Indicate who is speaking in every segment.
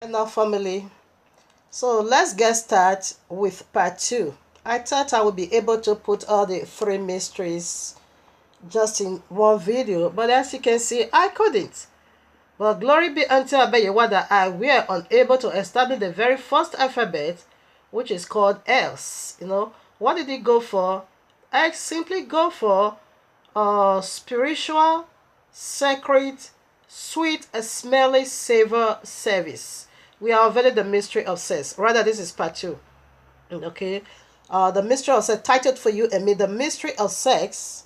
Speaker 1: Now, family, so let's get started with part 2. I thought I would be able to put all the three mysteries just in one video, but as you can see, I couldn't. But glory be unto Abayewa that I were unable to establish the very first alphabet, which is called X. What did it go for? X simply go for spiritual, sacred, sweet, smelly savor service. We are unveiling the mystery of sex. Rather, this is part 2. Okay. The mystery of sex, titled for you and me, the mystery of sex.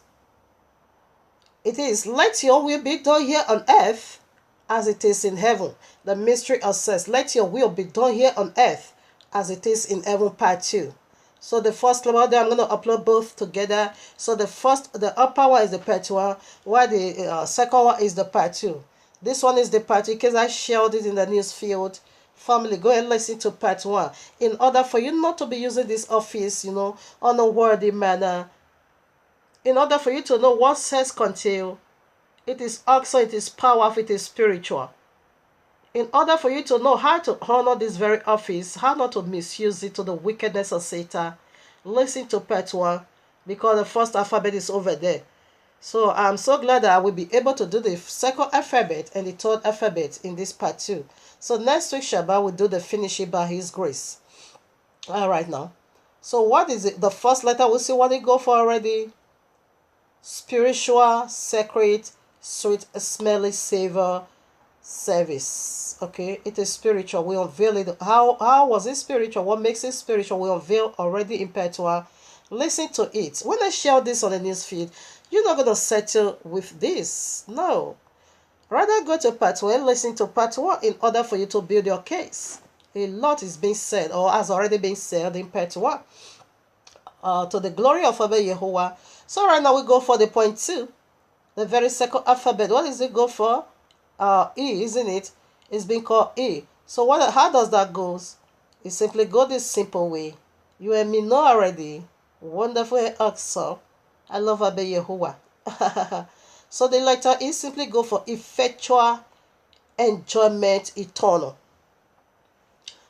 Speaker 1: It is, let your will be done here on earth as it is in heaven. The mystery of sex, let your will be done here on earth as it is in heaven, part 2. So the first level there, I'm going to upload both together. So the upper one is the part 1, while the second one is the part 2. This one is the part 2 because I shared it in the news field. Family, go and listen to part 1. In order for you not to be using this office, on a worthy manner, in order for you to know what sex contains, it is also, it is powerful, it is spiritual. In order for you to know how to honor this very office, how not to misuse it to the wickedness of Satan, listen to part 1, because the first alphabet is over there. So I'm so glad that I will be able to do the second alphabet and the third alphabet in this part 2. So next week, Shabbat will do the finishing by His grace. All right now. So what is it? The first letter, we'll see what it go for already. Spiritual, sacred, sweet, smelly, savor, service. Okay, it is spiritual. We unveil it. How was it spiritual? What makes it spiritual? We unveil already in part 1. Listen to it. When I share this on the news feed, you're not going to settle with this. No. Rather go to part 1 and listen to part 1 in order for you to build your case. A lot is being said or has already been said in part 1. To the glory of Abba Yahuwah. So right now we go for the point 2. The very second alphabet. What does it go for? E, isn't it? It's being called E. So how does that go? It simply go this simple way. You and me know already. Wonderful and awesome. I love Abba Yahuwah. So the letter E simply go for effectual enjoyment eternal.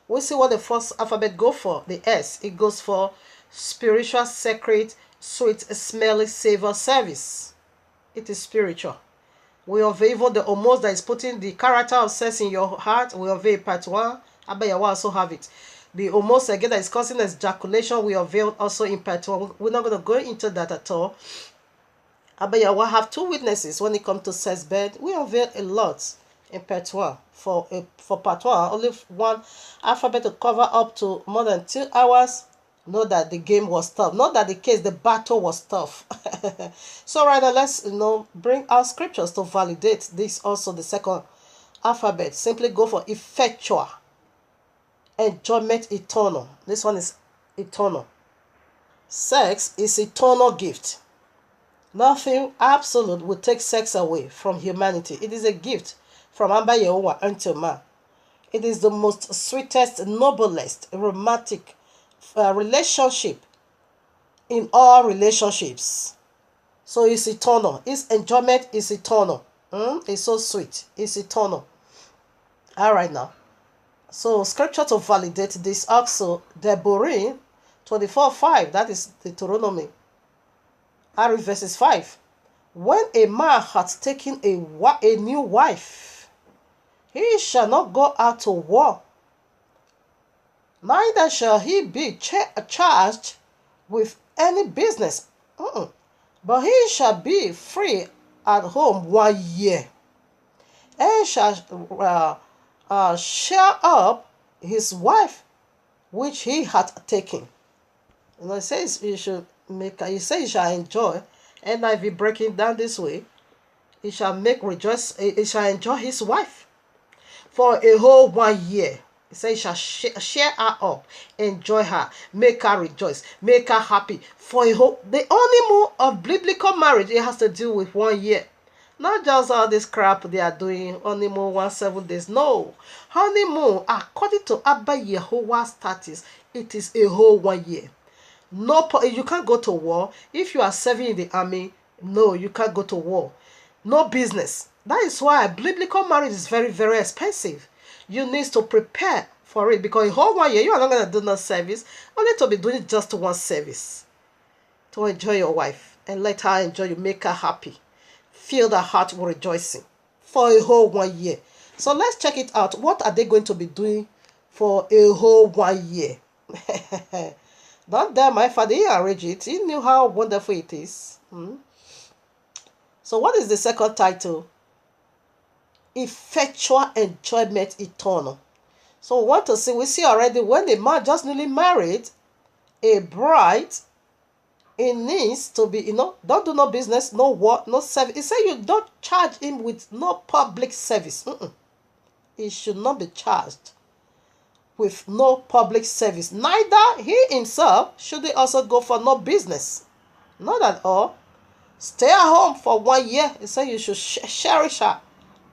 Speaker 1: We see what the first alphabet go for. The S. It goes for spiritual, sacred, sweet, smelly, savor service. It is spiritual. We unveil even the almost that is putting the character of sex in your heart. We unveil part 1. Abba Yahuwah also have it. The almost again that is causing ejaculation, we unveil also in part 1. We're not going to go into that at all. Abba Yahuwah have 2 witnesses when it comes to sex bed. We unveil a lot in part 1. For part 1, only one alphabet to cover up to more than 2 hours. Know that the game was tough. Not that the battle was tough. So right now, let's bring our scriptures to validate this. Also, the second alphabet. Simply go for effectual enjoyment eternal. This one is eternal. Sex is eternal gift. Nothing absolute will take sex away from humanity. It is a gift from Abba Yahuwah unto man. It is the most sweetest, noblest, romantic relationship in all relationships. So it's eternal. Its enjoyment is eternal. It's so sweet. It's eternal. All right now. So scripture to validate this also, Deborah 24:5. That is Deuteronomy. I read verses 5. When a man hath taken a new wife, he shall not go out to war, neither shall he be charged with any business, but he shall be free at home 1 year, and shall share up his wife which he hath taken. It says you should he says he shall enjoy, and I be breaking down this way. He shall he shall enjoy his wife for a whole 1 year. He says he shall share her up, enjoy her, make her rejoice, make her happy for a whole. The honeymoon of biblical marriage, it has to do with 1 year. Not just all this crap they are doing, honeymoon 7 days. No. Honeymoon, according to Abba Yahuwah's status, it is a whole 1 year. No, you can't go to war. If you are serving in the army, no, you can't go to war. No business. That is why biblical marriage is very, very expensive. You need to prepare for it, because a whole 1 year you are not going to do no service, only to be doing just one service to enjoy your wife and let her enjoy you, make her happy, fill the heart with rejoicing for a whole 1 year. So let's check it out. What are they going to be doing for a whole 1 year? Not that my father, he arranged it. He knew how wonderful it is. So what is the second title? Effectual enjoyment eternal. So we see already, when a man just newly married, a bride, it needs to be, don't do no business, no work, no service. He said you don't charge him with no public service. He should not be charged with no public service. Neither he himself should he also go for no business. Not at all. Stay at home for 1 year. He said you should cherish her.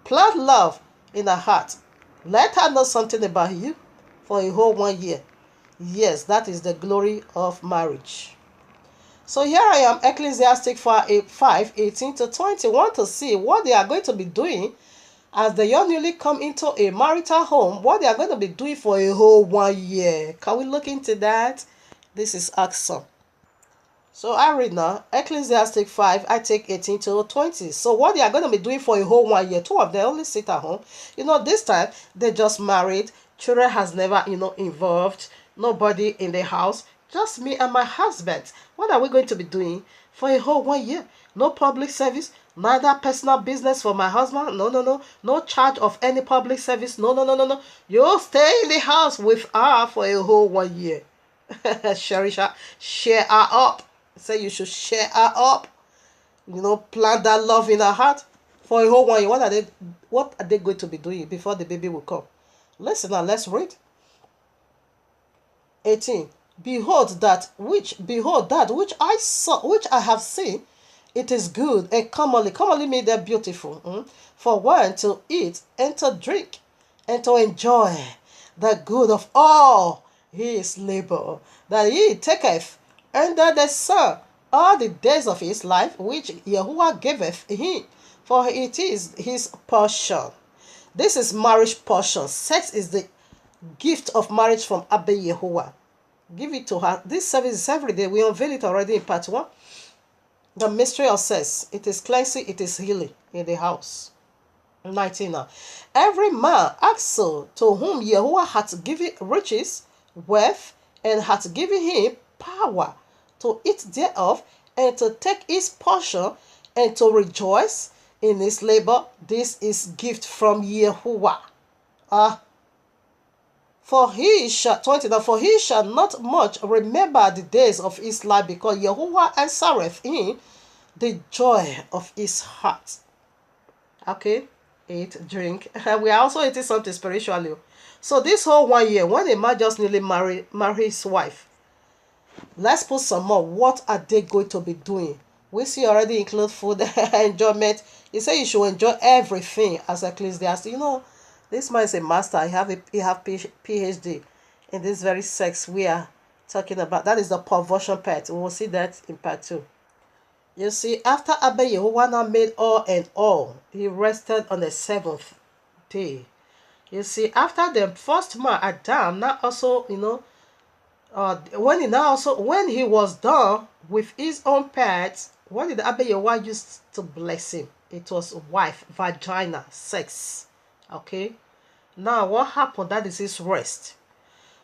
Speaker 1: Plant love in her heart. Let her know something about you for a whole 1 year. Yes, that is the glory of marriage. So here I am, Ecclesiastic 5:18-20. Want to see what they are going to be doing as the young newly come into a marital home, what they are going to be doing for a whole 1 year. Can we look into that? This is awesome. So I read now, Ecclesiastic 5, I take 18-20. So what they are going to be doing for a whole 1 year, two of them only sit at home. This time, they just married. Children has never, involved. Nobody in the house. Just me and my husband. What are we going to be doing for a whole 1 year? No public service. Neither personal business for my husband. No. No charge of any public service. No. You stay in the house with her for a whole 1 year. Cherish her. Share her up. Say you should share her up. Plant that love in her heart for a whole 1 year. What are they going to be doing before the baby will come? Listen now, let's read. 18. Behold that which I saw, which I have seen, it is good and commonly made them beautiful, for one to eat and to drink and to enjoy the good of all his labor, that he taketh under the sun all the days of his life, which Yahuwah giveth him, for it is his portion. This is marriage portion. Sex is the gift of marriage from Abba Yahuwah. Give it to her. This service is every day. We unveil it already in part 1. The mystery of sex. It is cleansing, it is healing in the house. 19 now. Every man also to whom Yahuwah hath given riches, wealth, and hath given him power to eat thereof, and to take his portion, and to rejoice in his labor. This is gift from Yahuwah. For he shall not much remember the days of his life, because Yahuwah answereth him the joy of his heart. Okay, eat, drink. We are also eating something spiritually. So this whole 1 year, when a man just newly marry his wife, let's put some more. What are they going to be doing? We see already include food, enjoyment. He said you should enjoy everything as Ecclesiastes. This man is a master. He have PhD in this very sex we are talking about. That is the perversion part. We will see that in part 2. You see, after Abba Yahuwah made all and all, he rested on the 7th day. You see, after the first man Adam, now also, when he was done with his own parts, what did Abba Yahuwah use to bless him? It was wife, vagina, sex. Okay, now what happened? That is his rest.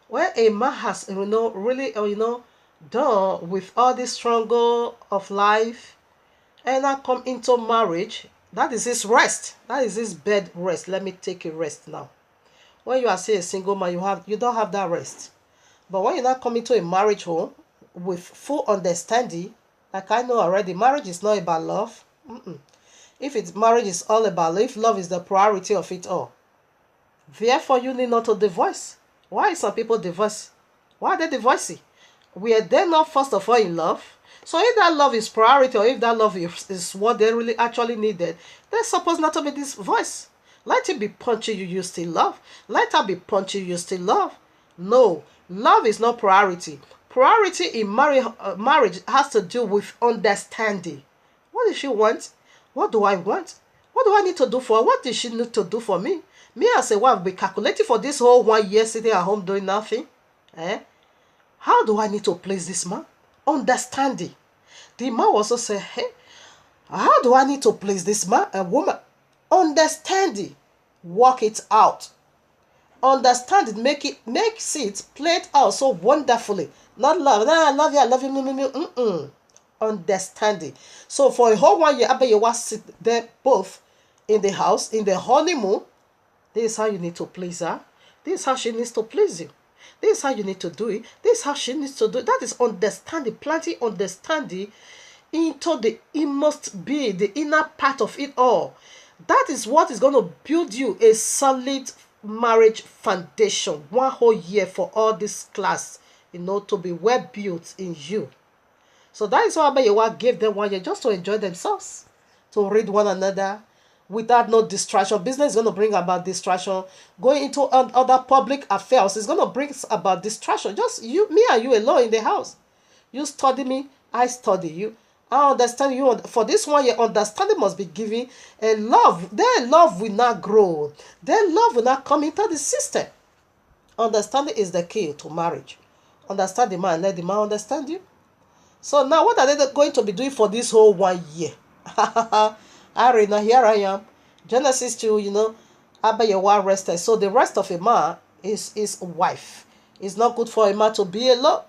Speaker 1: When a man has really done with all this struggle of life and now come into marriage, that is his rest. That is his bed rest. Let me take a rest now. When you are still a single man, you don't have that rest. But when you now come into a marriage home with full understanding, like I know already, marriage is not about love. If marriage is all about love, if love is the priority of it all, therefore you need not to divorce. Why some people divorce? Why are they divorcing? We are then not first of all in love. So if that love is priority, or if that love is what they really actually needed, they're supposed not to be divorced. Let it be punching you still love. Let her be punching you still love. No, love is not priority. Priority in marriage has to do with understanding. What does she want? What do I want? What do I need to do for her? What does she need to do for me? Me as a wife be calculating for this whole 1 year sitting at home doing nothing. How do I need to please this man? Understanding. The man also say, hey, how do I need to please this man and woman? Understanding. Work it out. Understand it, makes it play it out so wonderfully. Not love. Nah, I love you, I love you. Understanding. So for a whole 1 year, I bet you was sit there both in the house, in the honeymoon. This is how you need to please her. This is how she needs to please you. This is how you need to do it. This is how she needs to do it. That is understanding, planting understanding into the inmost being, the inner part of it all. That is what is going to build you a solid marriage foundation 1 whole year for all this class, to be well built in you. So that is why Abayewa gave them 1 year just to enjoy themselves, to read one another without no distraction. Business is going to bring about distraction. Going into other public affairs is going to bring about distraction. Just me and you alone in the house. You study me, I study you. I understand you. For this 1 year, understanding must be given, and love. Their love will not grow. Their love will not come into the system. Understanding is the key to marriage. Understand the man, let the man understand you. So now, what are they going to be doing for this whole 1 year? Arena, here I am. Genesis 2, Abayewa rested. So the rest of a man is his wife. It's not good for a man to be alone.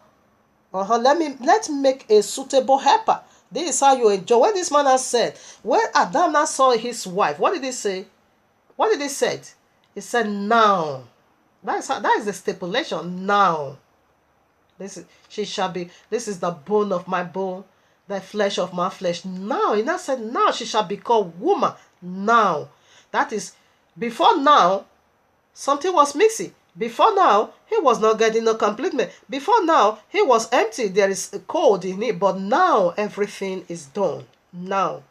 Speaker 1: Let's make a suitable helper. This is how you enjoy. When this man has said, when Adam now saw his wife, what did he say? What did he say? He said, now. That is the stipulation. Now. This is the bone of my bone, the flesh of my flesh. Now. He now said, now she shall be called woman. Now. That is, before now, something was missing. Before now, he was not getting no completement. Before now, he was empty. There is a cold in it. But now, everything is done. Now.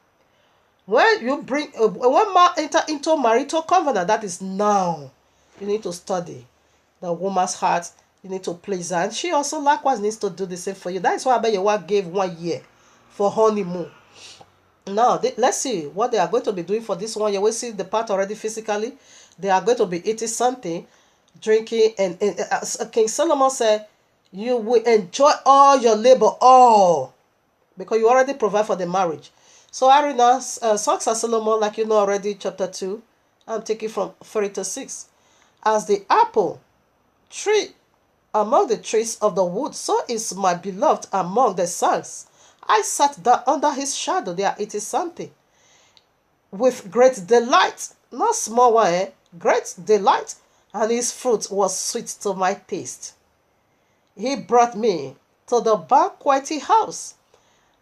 Speaker 1: When you when man enter into marital covenant, that is now. You need to study the woman's heart. You need to please her. And she also likewise needs to do the same for you. That is why Abayewa gave 1 year for honeymoon. Now, let's see what they are going to be doing for this 1 year. We see the part already physically. They are going to be eating something, drinking, and King Solomon said, you will enjoy all your labor, all, because you already provide for the marriage. So Arina, Songs of Solomon, like you know already, chapter 2, I'm taking from 3 to 6. As the apple tree among the trees of the wood, so is my beloved among the sons. I sat down under his shadow. They are eating something with great delight, not small one, great delight, and his fruit was sweet to my taste. He brought me to the banqueting house,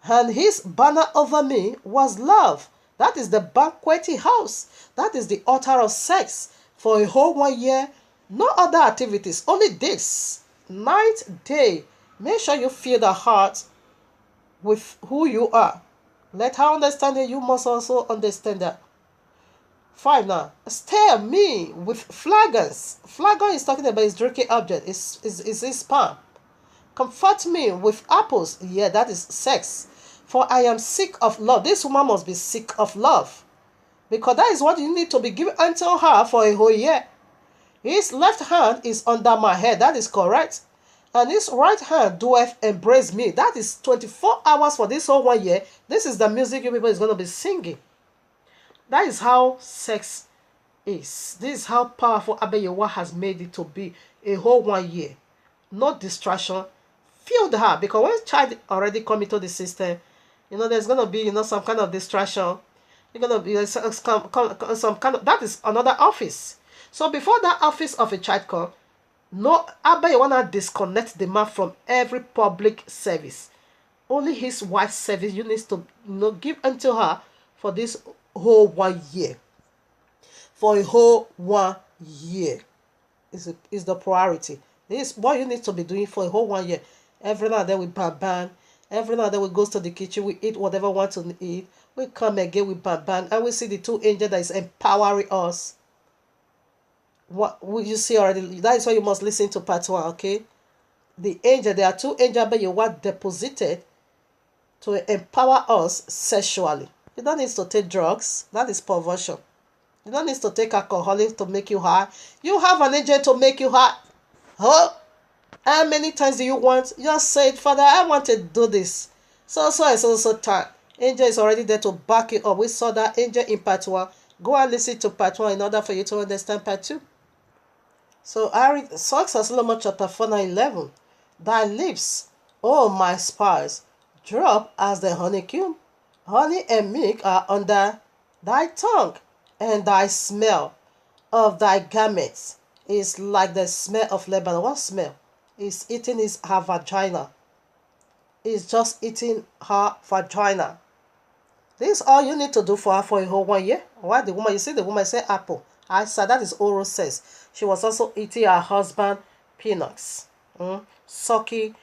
Speaker 1: and his banner over me was love. That is the banqueting house. That is the altar of sex for a whole 1 year. No other activities, only this. Night, day. Make sure you fill the heart with who you are. Let her understand it. You must also understand that. 5 now. Stir me with flagons. Flagon is talking about his drinking object. Is his palm. Comfort me with apples. Yeah, that is sex. For I am sick of love. This woman must be sick of love. Because that is what you need to be given unto her for a whole year. His left hand is under my head. That is correct. And his right hand doeth embrace me. That is 24 hours for this whole 1 year. This is the music you people is going to be singing. That is how sex is. This is how powerful Abayewa has made it to be a whole 1 year. No distraction. Filled her. Because when child already come into the system, there's going to be, some kind of distraction. You're going to be some kind of, that is another office. So before that office of a child come, no, Abayewa wanna disconnect the man from every public service. Only his wife's service you need to give unto her for this whole 1 year. For a whole 1 year is the priority. This is what you need to be doing for a whole 1 year. Every now and then we bang. Every now and then we go to the kitchen, we eat whatever we want to eat. We come again, we bang. And we see the 2 angels that is empowering us. What will you see already? That is why you must listen to part 1, okay? The angel, there are 2 angels but you were deposited to empower us sexually. You don't need to take drugs. That is perversion. You don't need to take alcoholic to make you high. You have an angel to make you high. Huh? How many times do you want? Just say it, Father, I want to do this. So time. Angel is already there to back you up. We saw that angel in part 1. Go and listen to part 1 in order for you to understand part 2. So I read Songs of Solomon chapter 4:11. Thy lips, O my spice, drop as the honeycomb. Honey and milk are under thy tongue, and thy smell of thy garments is like the smell of Lebanon. What smell? Is eating her vagina. Is just eating her vagina. This is all you need to do for her for a whole 1 year. Why the woman? You see the woman say apple. I said that is oral sex. She was also eating her husband peanuts. Sucking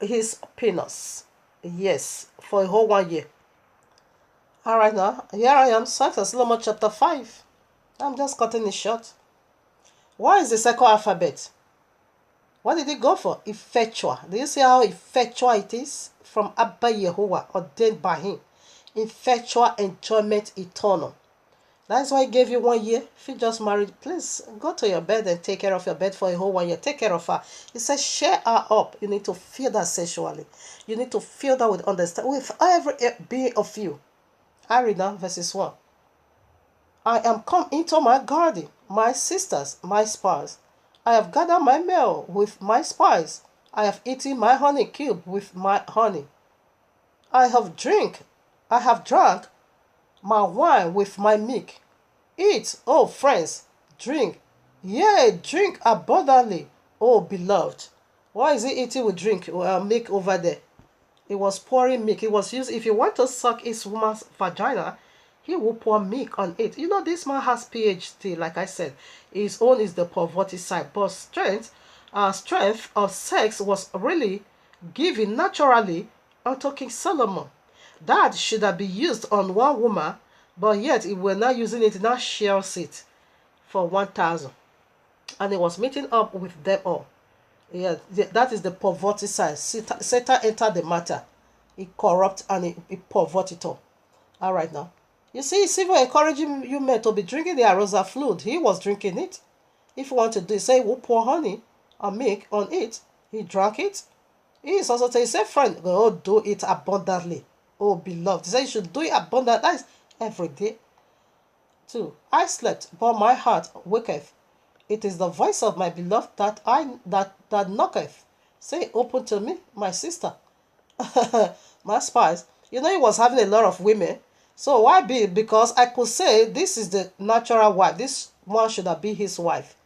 Speaker 1: his peanuts. Yes, for a whole 1 year. Alright now, here I am, Songs of Solomon chapter 5. I'm just cutting it short. What is the second alphabet? What did it go for? Effectual. Do you see how effectual it is? From Abba Yahuwah, ordained by him. Effectual enjoyment eternal. That's why he gave you 1 year. If you just married, please go to your bed and take care of your bed for a whole 1 year. Take care of her. He says, share her up. You need to feel that sexually. You need to feel that with understanding, with every being of you. I read now, verses 1. I am come into my garden, my sisters, my spouse. I have gathered my meal with my spice. I have eaten my honey cube with my honey. I have drank my wine with my milk. Eat, O friends, drink. Yea, drink abundantly, O beloved. Why is he eating with milk over there? He was pouring milk. It was used, if you want to suck his woman's vagina, he will pour milk on it. You know, this man has PhD, like I said. His own is the poverty side. But strength of sex was really given naturally unto King Solomon. That should have been used on one woman, but yet if we're not using it, now shares it for 1,000. And he was meeting up with them all. Yeah, that is the poverty side. Satan entered the matter. He corrupt and he pervert it all. All right now. You see, he's even encouraging you men to be drinking the arosa fluid. He was drinking it. If you want to do it, say, we'll pour honey and milk on it. He drank it. He is also saying, say, friend, go do it abundantly. Oh, beloved. He said, you should do it abundantly. That is every day. 2. I slept, but my heart waketh. It is the voice of my beloved that knocketh. Say, open to me, my sister. My spies. You know, he was having a lot of women. So why be? Because I could say this is the natural wife. This one should have been his wife.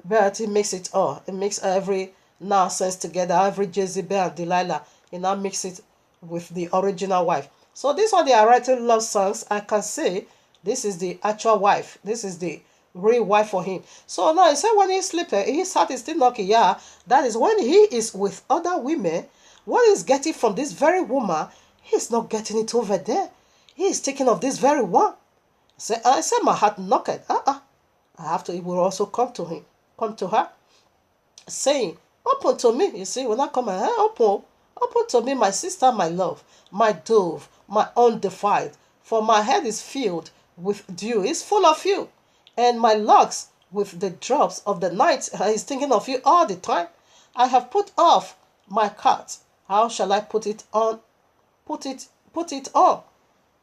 Speaker 1: But he makes it all. He makes every nonsense together. Every Jezebel and Delilah. He now mix it with the original wife. So this one they are writing love songs. I can say this is the actual wife. This is the real wife for him. So now he said when he sleeps, his heart is still knocking. Yeah, that is when he is with other women. What he's getting from this very woman, he's not getting it over there. He is taking of this very one. I said my heart knocked. I have to. It will also come to him, come to her, saying, "Open to me." You see, when I come, open to me, my sister, my love, my dove, my undefiled. For my head is filled with dew, it's full of you, and my locks with the drops of the night. He's thinking of you all the time. I have put off my coat. How shall I put it on? Put it on.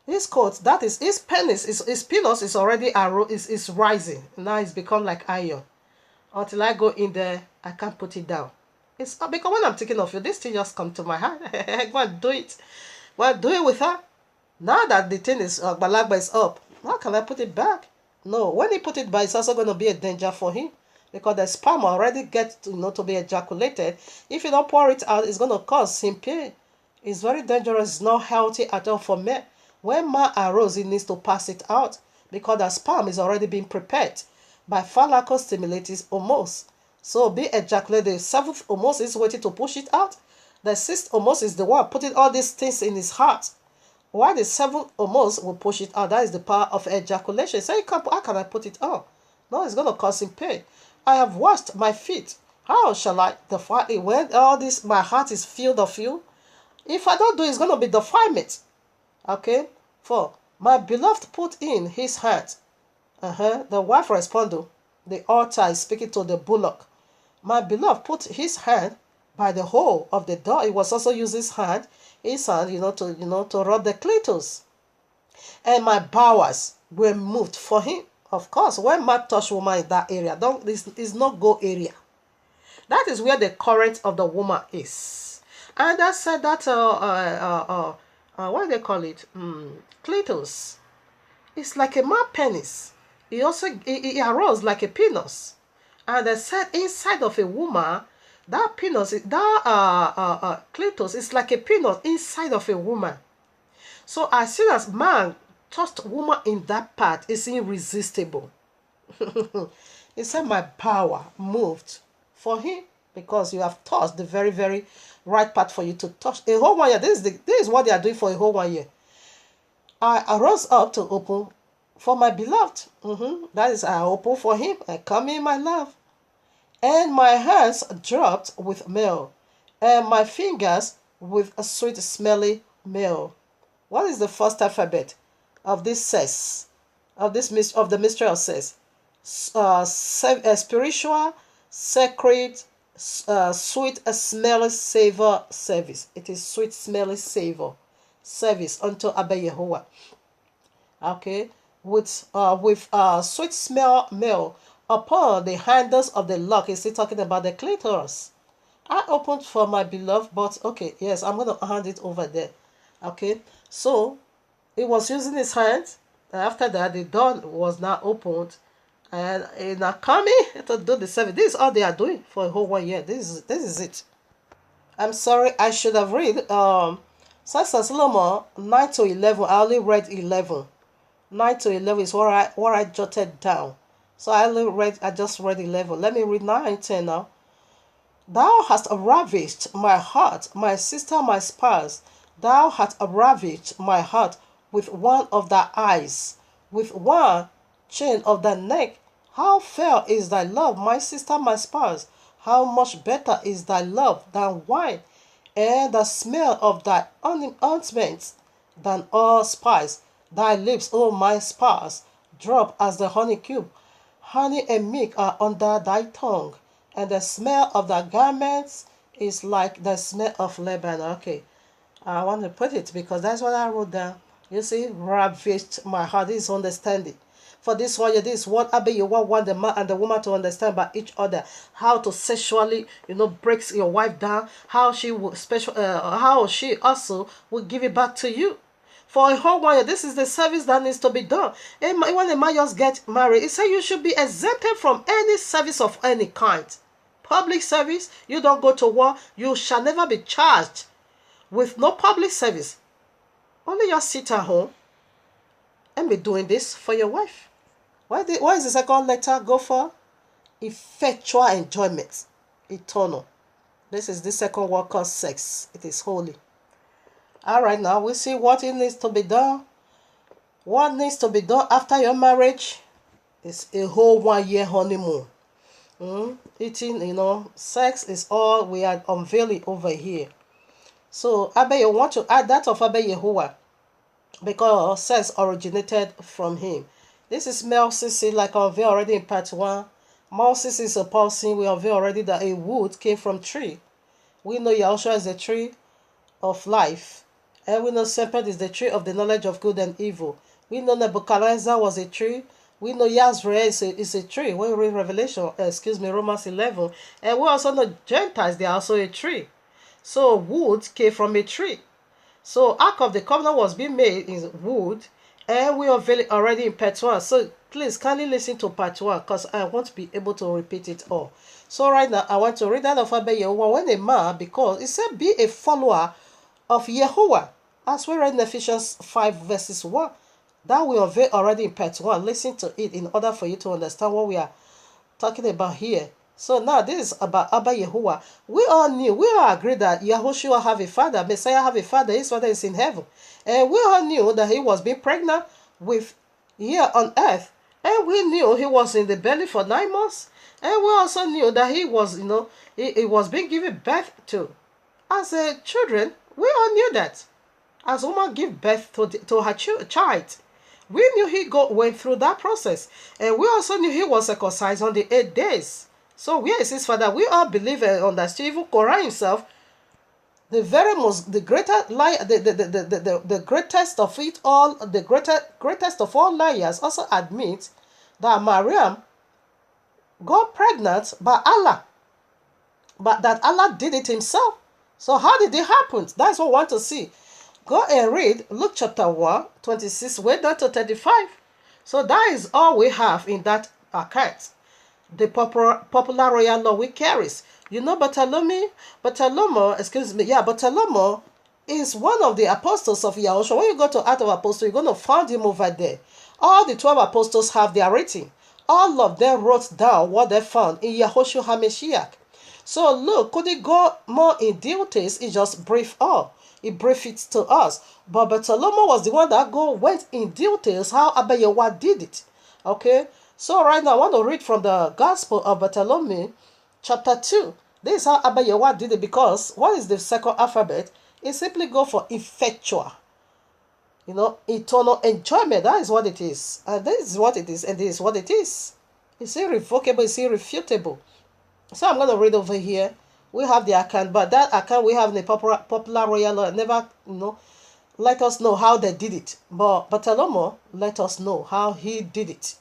Speaker 1: His coat, that is his penis, his penis is already is rising. Now it's become like iron. Until I go in there, I can't put it down. It's because when I'm thinking of you, this thing just come to my heart. Go and do it. Well, do it with her. Now that the thing is Balagba is up, how can I put it back? No, when he put it back, it's also going to be a danger for him. Because the sperm already gets to be ejaculated. If you don't pour it out, it's going to cause him pain. It's very dangerous. It's not healthy at all for men. When man arose, he needs to pass it out. Because the sperm is already being prepared by phalacostimulated hormones. So be ejaculated. The 7th hormone is waiting to push it out. The 6th hormone is the one putting all these things in his heart. Why the 7th hormone will push it out? That is the power of ejaculation. So how can I put it on? No, it's going to cause him pain. I have washed my feet. How shall I defile it when all this, my heart is filled of you? If I don't do it, it's going to be defilement. Okay? 4. My beloved put in his hand The wife responded, the altar is speaking to the bullock. My beloved put his hand by the hole of the door. He was also using his hand, to rub the clitoris. And my bowels were moved for him. Of course, when man touch woman in that area, this is not go area. That is where the current of the woman is. And I said that what do they call it? Clitoris. It's like a man penis. It arose like a penis. And they said inside of a woman, that penis, that clitoris is like a penis inside of a woman. So as soon as man touched woman in that part, it's irresistible. He said, my power moved for him because you have touched the very, very right part for you to touch. A whole 1 year, this is what they are doing for a whole 1 year. I arose up to open for my beloved. That is, I open for him. I come in, my love. And my hands dropped with milk, and my fingers with a sweet, smelly milk. What is the first alphabet of this sex, of the mystery of sex? Spiritual, sacred, sweet, smelly savor service. It is sweet, smelly savor service unto Abba Yahuwah. Okay, with sweet smell milk upon the handles of the lock. Is he talking about the clitoris? I opened for my beloved, but okay, yes, I'm going to hand it over there. Okay, so he was using his hands. After that, the door was now opened, and now coming to do the service. This is all they are doing for a whole 1 year. This is it. I'm sorry, I should have read Sasa Solomon 9 to 11. I only read 11. 9 to 11 is what I jotted down. So I just read 11. Let me read 9 and 10 now. Thou hast ravished my heart, my sister, my spouse. Thou hast ravished my heart with one of thy eyes, with one chain of thy neck. How fair is thy love, my sister, my spouse. How much better is thy love than wine, and the smell of thy ointment than all spice. Thy lips, O my spouse, drop as the honey cube. Honey and milk are under thy tongue, and the smell of thy garments is like the smell of Lebanon. Okay, I want to put it because that's what I wrote down. You see, ravished my heart. This is understanding. For this one, this is what Abba you want the man and the woman to understand about each other. How to sexually, breaks your wife down. How she will how she also will give it back to you. For a whole 1 year, this is the service that needs to be done. And when a man just get married, it says you should be exempted from any service of any kind. Public service, you don't go to war, you shall never be charged with no public service. Only just sit at home and be doing this for your wife. What is the second letter go for? Effectual enjoyment, eternal. This is the second word called sex. It is holy. All right, now we see what it needs to be done. What needs to be done after your marriage is a whole 1 year honeymoon. Eating, sex is all we are unveiling over here. So, Abba, you want to add that of Abba Yahuwah because sex originated from him. This is Moses, like I unveiled already in part 1. Moses is a person we unveiled already that a wood came from tree. We know Yahushua is the tree of life. And we know serpent is the tree of the knowledge of good and evil. We know Nebuchadnezzar was a tree. We know Yazrael is a tree. When we read Romans 11. And we also know Gentiles, they are also a tree. So wood came from a tree. So Ark of the Covenant was being made in wood. And we are already in part 1. So please kindly listen to part 1 because I want to be able to repeat it all. So right now I want to read that of Abba Yahuwah. When a man, because it said be a follower of Yahuwah. As we read in Ephesians 5 verses 1, that we unveil already in part 1. Listen to it in order for you to understand what we are talking about here. So now this is about Abba Yahuwah. We all agreed that Yahushua have a father, Messiah have a father, his father is in heaven. And we all knew that he was being pregnant with here on earth. And we knew he was in the belly for 9 months. And we also knew that he was, he was being given birth to. As a children, we all knew that. As a woman give birth to her child, We knew he went through that process. And we also knew he was circumcised on the 8 days. So where is his father? We all believe and understand. Even Korah himself, the very most, the greatest liar, the greatest of it all, the greatest of all liars also admit that Mariam got pregnant by Allah, but that Allah did it himself. So how did it happen? That's what we want to see. Go and read Luke chapter 1, 26, way down to 35. So that is all we have in that account. The popular royal law we carries. You know Bartholomew, Bartholomew is one of the apostles of Yahushua. When you go to Acts of Apostles, you're going to find him over there. All the 12 apostles have their rating. All of them wrote down what they found in Yahushua HaMashiach. So look, could it go more in details? It just brief all. It briefed it to us. But Bartholomew was the one that went in details how Abba Yahweh did it. Okay? So right now I want to read from the Gospel of Bartholomew, chapter 2. This is how Abba Yahweh did it, because what is the second alphabet? It simply go for effectual. You know, eternal enjoyment. That is what it is. And this is what it is, and this is what it is. It's irrevocable, it's irrefutable. So I'm going to read over here. We have the account, but that account we have in the popular royal law never, let us know how they did it. But Bartholomew let us know how he did it.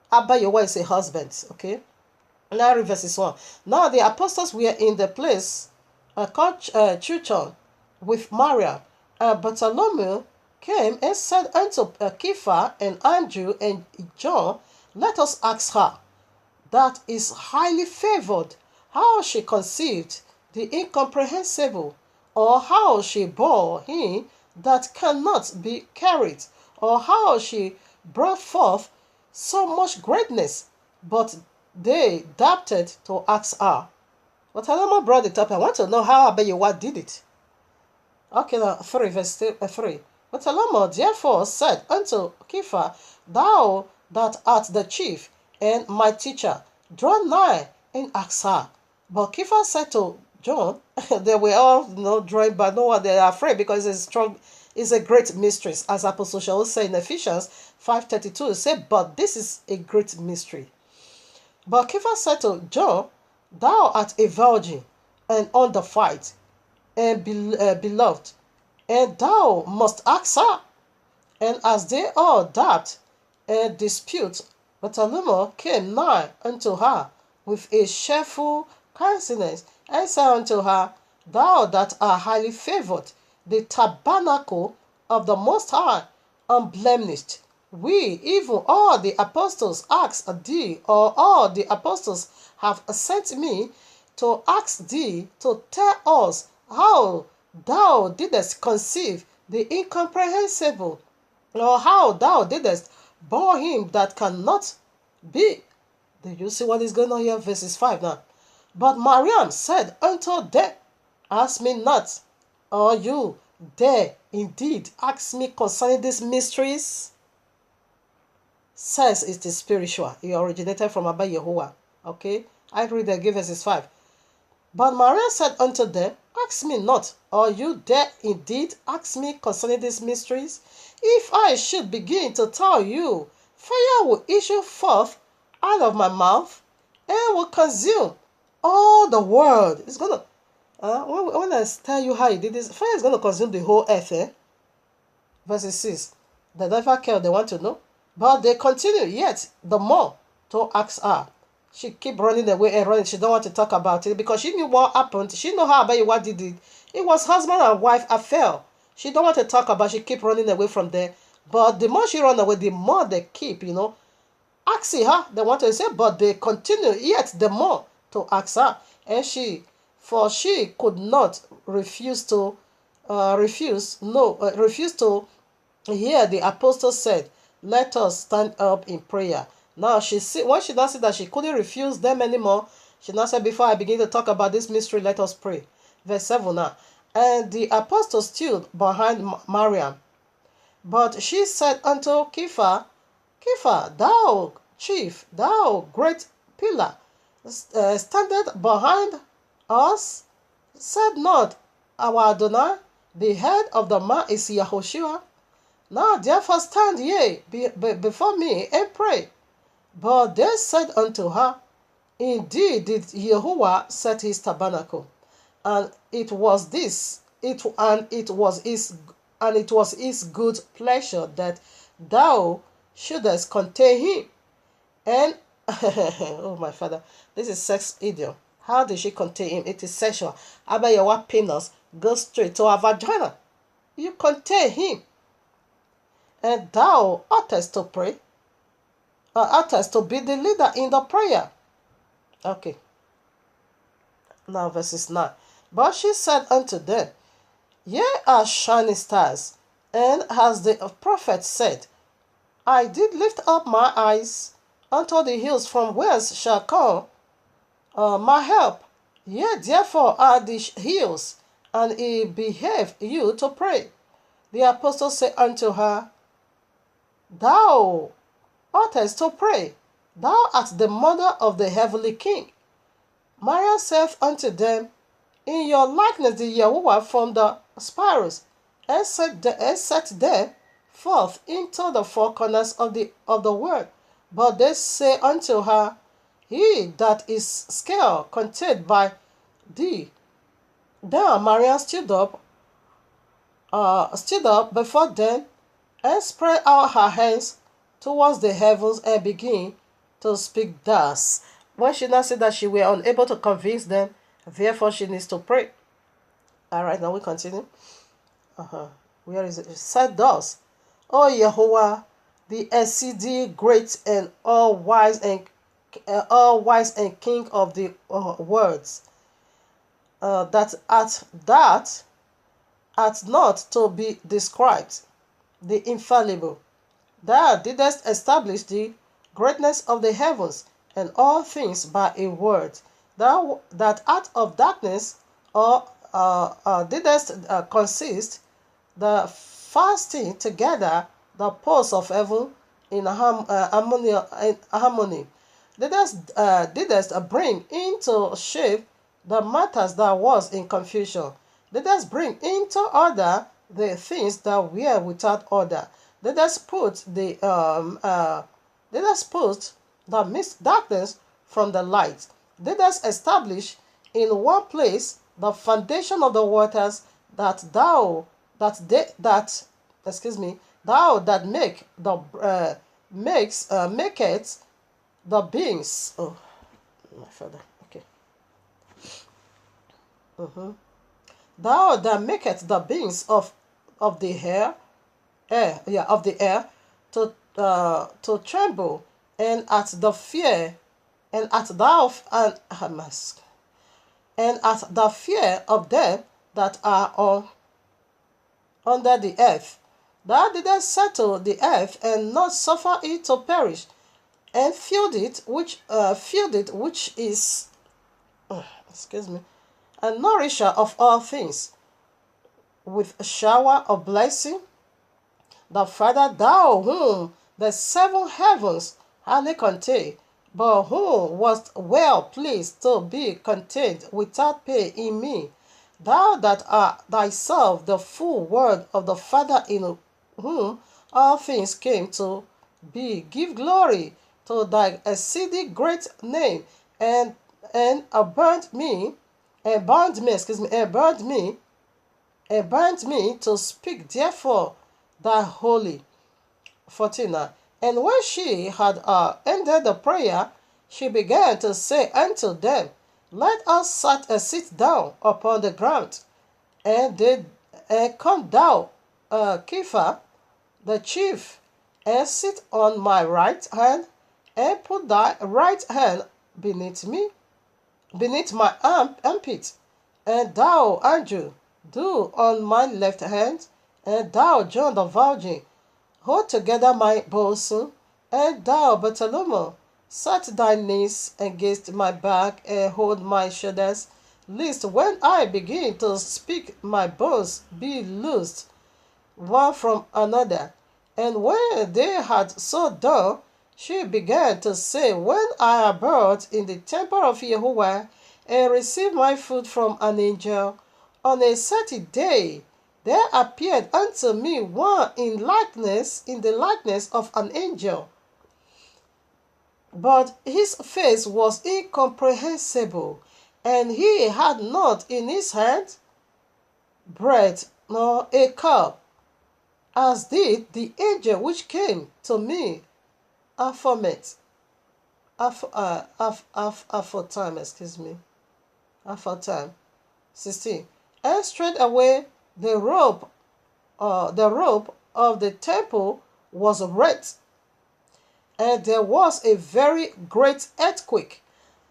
Speaker 1: Abba Yahweh is a husband, okay? Now read verses 1. Now the apostles were in the place called Chuchon with Maria. Bartholomew came and said unto Kepha and Andrew and John, let us ask her, that is highly favored, how she conceived the incomprehensible, or how she bore him that cannot be carried, or how she brought forth so much greatness. But they doubted to ask her. But Bartholomew brought it up. I want to know how Abba Yahweh did it. Okay, now 3, verse 3. But Bartholomew therefore said unto Kepha, thou that art the chief and my teacher, draw nigh and ask her. But Kepha said to John, they were all drawing, but no one, they are afraid, because it's a great mystery, as Apostle shall say in Ephesians 5:32. It said, but this is a great mystery. But Kepha said to John, thou art a virgin and undefiled and beloved, and thou must ask her. And as they all doubt and dispute, Bartholomew came nigh unto her with a cheerful countenance, and said unto her, thou that art highly favored, the tabernacle of the Most High, unblemished. We, even all the apostles, ask thee, or all the apostles have sent me to ask thee to tell us how thou didst conceive the incomprehensible, or how thou didst bore him that cannot be. Do you see what is going on here? Verses 5 now. But Mariam said unto them, ask me not, or you dare indeed ask me concerning these mysteries? Says it is spiritual. It originated from Abba Yahuwah. Okay? I read again verses 5. But Mariam said unto them, ask me not, or you dare indeed ask me concerning these mysteries? If I should begin to tell you, fire will issue forth out of my mouth and will consume all the world. It's gonna when I tell you how he did this, fire is gonna consume the whole earth. Verses 6. They never care, they want to know. But they continue yet the more to ask her. She keep running away and running. She don't want to talk about it, because she knew what happened. She know how Abba what did it. It was husband and wife affair. She don't want to talk about it. She keep running away from there. But the more she run away, the more they keep, asking her. They want to say, but they continue yet the more to ask her. And she could not refuse to hear the apostle said, let us stand up in prayer. Now when she now said that she couldn't refuse them anymore, she now said, before I begin to talk about this mystery, let us pray. Verse 7 now. And the apostle stood behind Mariam. But she said unto Kepha, thou chief, thou great pillar, standeth behind us, said not our Adonai, the head of the man is Yahushua? Now therefore stand ye before me and pray. But they said unto her, Indeed did Yahuwah set his tabernacle, and it was this it and it was his good pleasure that thou shouldest contain him. And oh my father, this is sex idiom. How did she contain him? It is sexual. Abayawa penis goes straight to her vagina. You contain him. And thou oughtest to pray, or oughtest to be the leader in the prayer. Okay. Now verses 9. But she said unto them, Ye are shining stars, and as the prophet said, I did lift up my eyes unto the hills from whence shall come my help. Ye therefore are the hills, and it behave you to pray. The apostle said unto her, Thou oughtest to pray. Thou art the mother of the heavenly King. Maria saith unto them, In your likeness did Yahuwah form the sparrows, and set them forth into the four corners of the world. But they say unto her, He that is scale contained by thee. Then Maria stood up before them, and spread out her hands towards the heavens, and began to speak thus. When she now said that she were unable to convince them, therefore she needs to pray. Alright, now we continue. Where is it? It said thus, O Yahuwah, the exceeding great and all wise and King of the words, that art not to be described, the infallible. Thou didst establish the greatness of the heavens and all things by a word. Thou that art of darkness, or didst consist the fasting together the posts of heaven in harmony. Didst bring into shape the matters that was in confusion. Didst bring into order the things that were without order. Didst put the mist darkness from the light. Didst establish in one place the foundation of the waters, that maketh the beings. Oh, my father. Okay. Thou that maketh the beings of the air to tremble, and at the fear of them that are under the earth. Thou didst settle the earth, and not suffer it to perish, and filled it which is a nourisher of all things, with a shower of blessing. The Father, thou whom the seven heavens hardly contain, but whom wast well pleased to be contained without pay in me, thou that art thyself the full word of the Father, in whom all things came to be, give glory to thy exceeding great name, and bound me to speak therefore thy holy. 14. And when she had ended the prayer, she began to say unto them, Let us sit down upon the ground. And come thou, Kepha, the chief, and sit on my right hand, and put thy right hand beneath my armpit, and thou, Andrew, do on my left hand, and thou, John the Virgin, hold together my bosom, and thou, Bartholomew, set thy knees against my back, and hold my shoulders, lest when I begin to speak, my bones be loosed one from another. And when they had so done, she began to say, When I abode in the temple of Yahuwah, and received my food from an angel, on a certain day there appeared unto me one in the likeness of an angel, but his face was incomprehensible, and he had not in his hand bread nor a cup, as did the angel which came to me aforetime, aforetime. 16. And straightway the robe of the temple was rent, and there was a very great earthquake.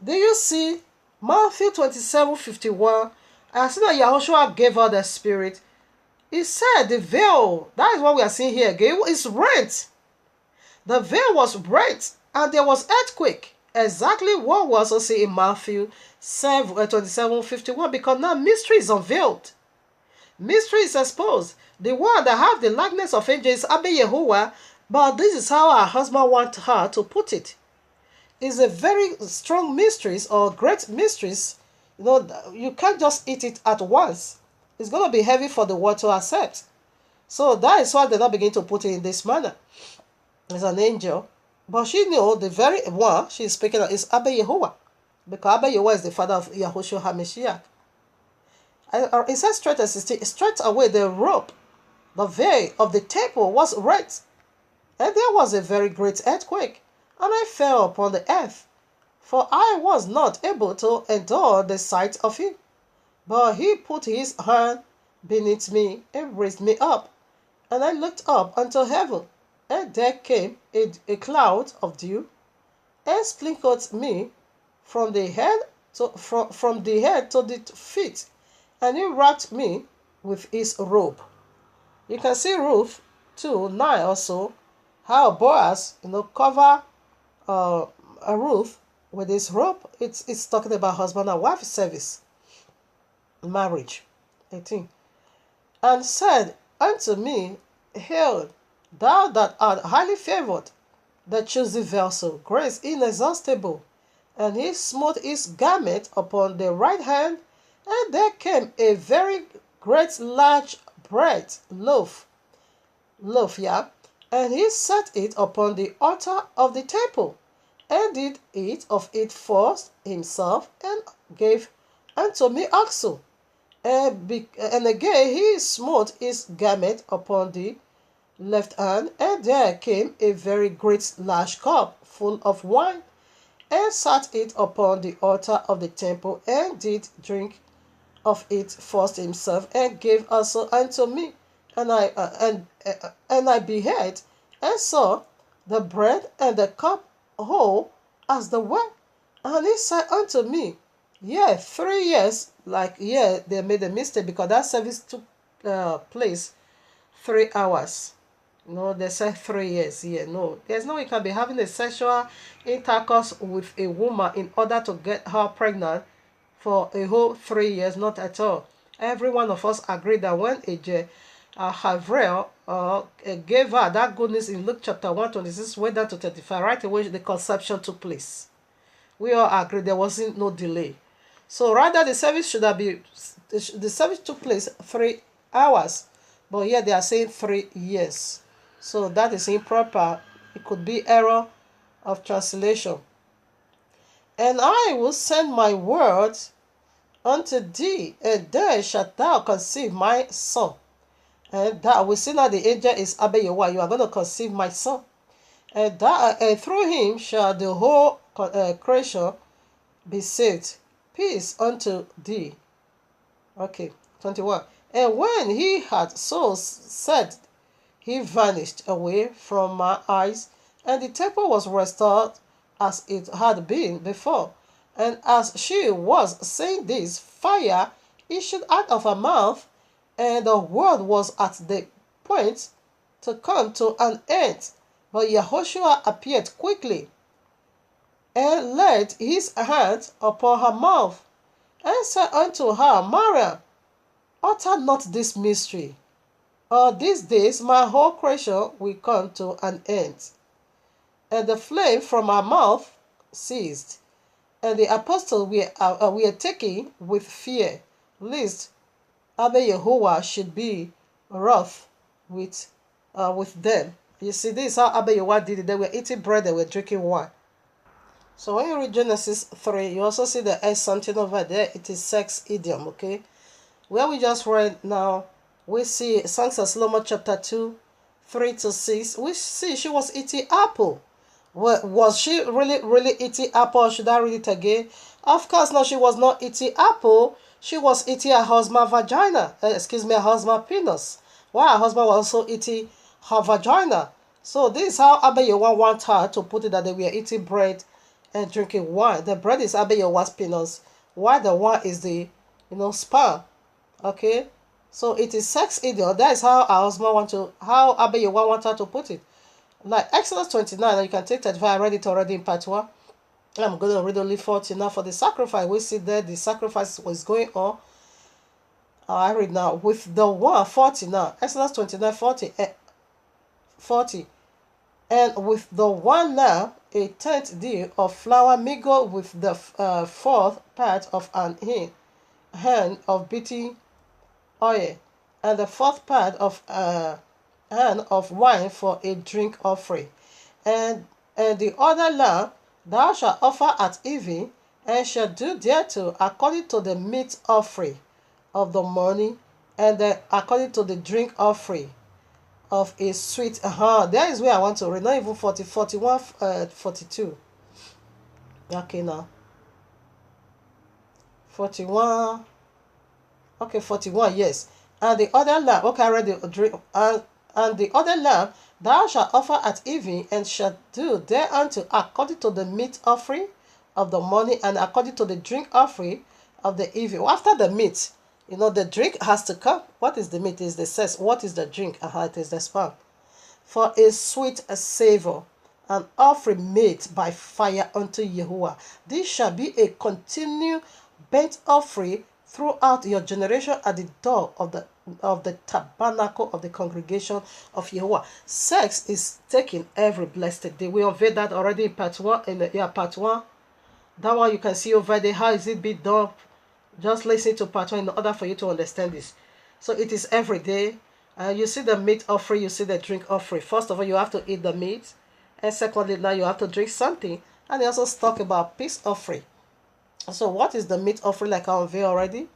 Speaker 1: Do you see Matthew 27:51? As soon as Yahushua gave her the Spirit, he said the veil, that is what we are seeing here again, is rent. The veil was rent, and there was earthquake. Exactly what was also seen in Matthew 27:51, because now mystery is unveiled. Mystery is exposed. The one that have the likeness of angels is Abba Yahuwah, but this is how her husband wants her to put it. It's a very strong mysteries or great mysteries. You can't just eat it at once. It's going to be heavy for the world to accept. So that is why they not begin to put it in this manner. It's an angel. But she knew the very one she is speaking of is Abba Yahuwah, because Abba Yahuwah is the father of Yahushua HaMashiach. It says straight away the robe, the veil of the temple was rent, and there was a very great earthquake, and I fell upon the earth, for I was not able to endure the sight of him. But he put his hand beneath me and raised me up, and I looked up unto heaven, and there came a cloud of dew, and sprinkled me from the head to the feet, and he wrapped me with his robe. You can see Ruth 2:9 also, how Boaz cover a Ruth with his robe. It's talking about husband and wife service, marriage. 18. And said unto me, Hail, thou that art highly favored, the chosen vessel, grace inexhaustible. And he smote his garment upon the right hand, and there came a very great large bread loaf, and he set it upon the altar of the temple, and did eat of it first himself, and gave unto me also. And again he smote his garment upon the left hand, and there came a very great large cup full of wine, and set it upon the altar of the temple, and did drink of it first himself, and gave also unto me. And I beheld and saw the bread and the cup whole as the wine. And he said unto me, 3 years, they made a mistake, because that service took place 3 hours. No, they said 3 years here. No, there's no way you can be having a sexual intercourse with a woman in order to get her pregnant for a whole 3 years. Not at all. Every one of us agreed that when Havrel gave her that goodness in Luke chapter 1:26 went down to 35, right away the conception took place. We all agreed there wasn't no delay. So rather the service the service took place 3 hours, but here they are saying 3 years. So that is improper. It could be error of translation. And I will send my word unto thee, and there shalt thou conceive my son. And that we see now the angel is Abba Yahuwah. You are going to conceive my son, and through him shall the whole creation be saved. Peace unto thee. Okay, 21. And when he had so said, he vanished away from my eyes, and the temple was restored as it had been before. And as she was saying this, fire issued out of her mouth, and the world was at the point to come to an end. But Yahushua appeared quickly, and laid his hand upon her mouth, and said unto her, Maria, utter not this mystery, or these days my whole creation will come to an end. And the flame from her mouth ceased, and the apostles were taken with fear, lest Abba Yahuwah should be wrath with them. You see, this is how Abba Yahweh did it. They were eating bread, they were drinking wine. So when you read Genesis 3, you also see the S something over there. It is sex idiom, okay? Where we just read now, we see Songs of Solomon chapter 2, 3 to 6. We see she was eating apple. Was she really eating apple, or should I read it again? Of course, no, she was not eating apple. She was eating her husband's vagina. Her husband's penis. While her husband was also eating her vagina. So this is how Abba Yahweh wants her to put it, that they were eating bread and drinking wine. The bread is Abba Yahweh's penis, while the wine is the sperm. Okay? So it is sex idiom. That is how our husband how Abba Yahweh wants her to put it. Like Exodus 29, you can take 35. I read it already in part 1. I'm going to read only 40 now. For the sacrifice, we see there the sacrifice was going on. I read now with the 140 now. Exodus 29, 40. And with the one lamb, a tenth deal of flour mingled with the fourth part of an hin of beating oil, and the fourth part of hand of wine for a drink offering. And the other lamb thou shalt offer at even, and shalt do thereto according to the meat offering of the morning, and according to the drink offering of a sweet. There is where I want to read, not even 40, 41, 42. Okay, now 41. Okay, 41, yes. And the other lamb, okay, I read the drink. And the other lamb thou shalt offer at evening, and shalt do thereunto according to the meat offering of the morning, and according to the drink offering of the evening. After the meat, the drink has to come. What is the meat? Is the sex. What is the drink? It is the sperm. For a sweet savor, an offering made by fire unto Yahuwah. This shall be a continual burnt offering throughout your generation at the door of the tabernacle of the congregation of Yahuwah. Sex is taken every blessed day. We unveiled that already in part 1. Part 1. That one you can see over there. How is it being done? Just listen to part 1 in order for you to understand this. So it is every day. You see the meat offering, you see the drink offering. First of all, you have to eat the meat. And secondly, now you have to drink something. And they also talk about peace offering. So what is the meat offering, like I unveiled already?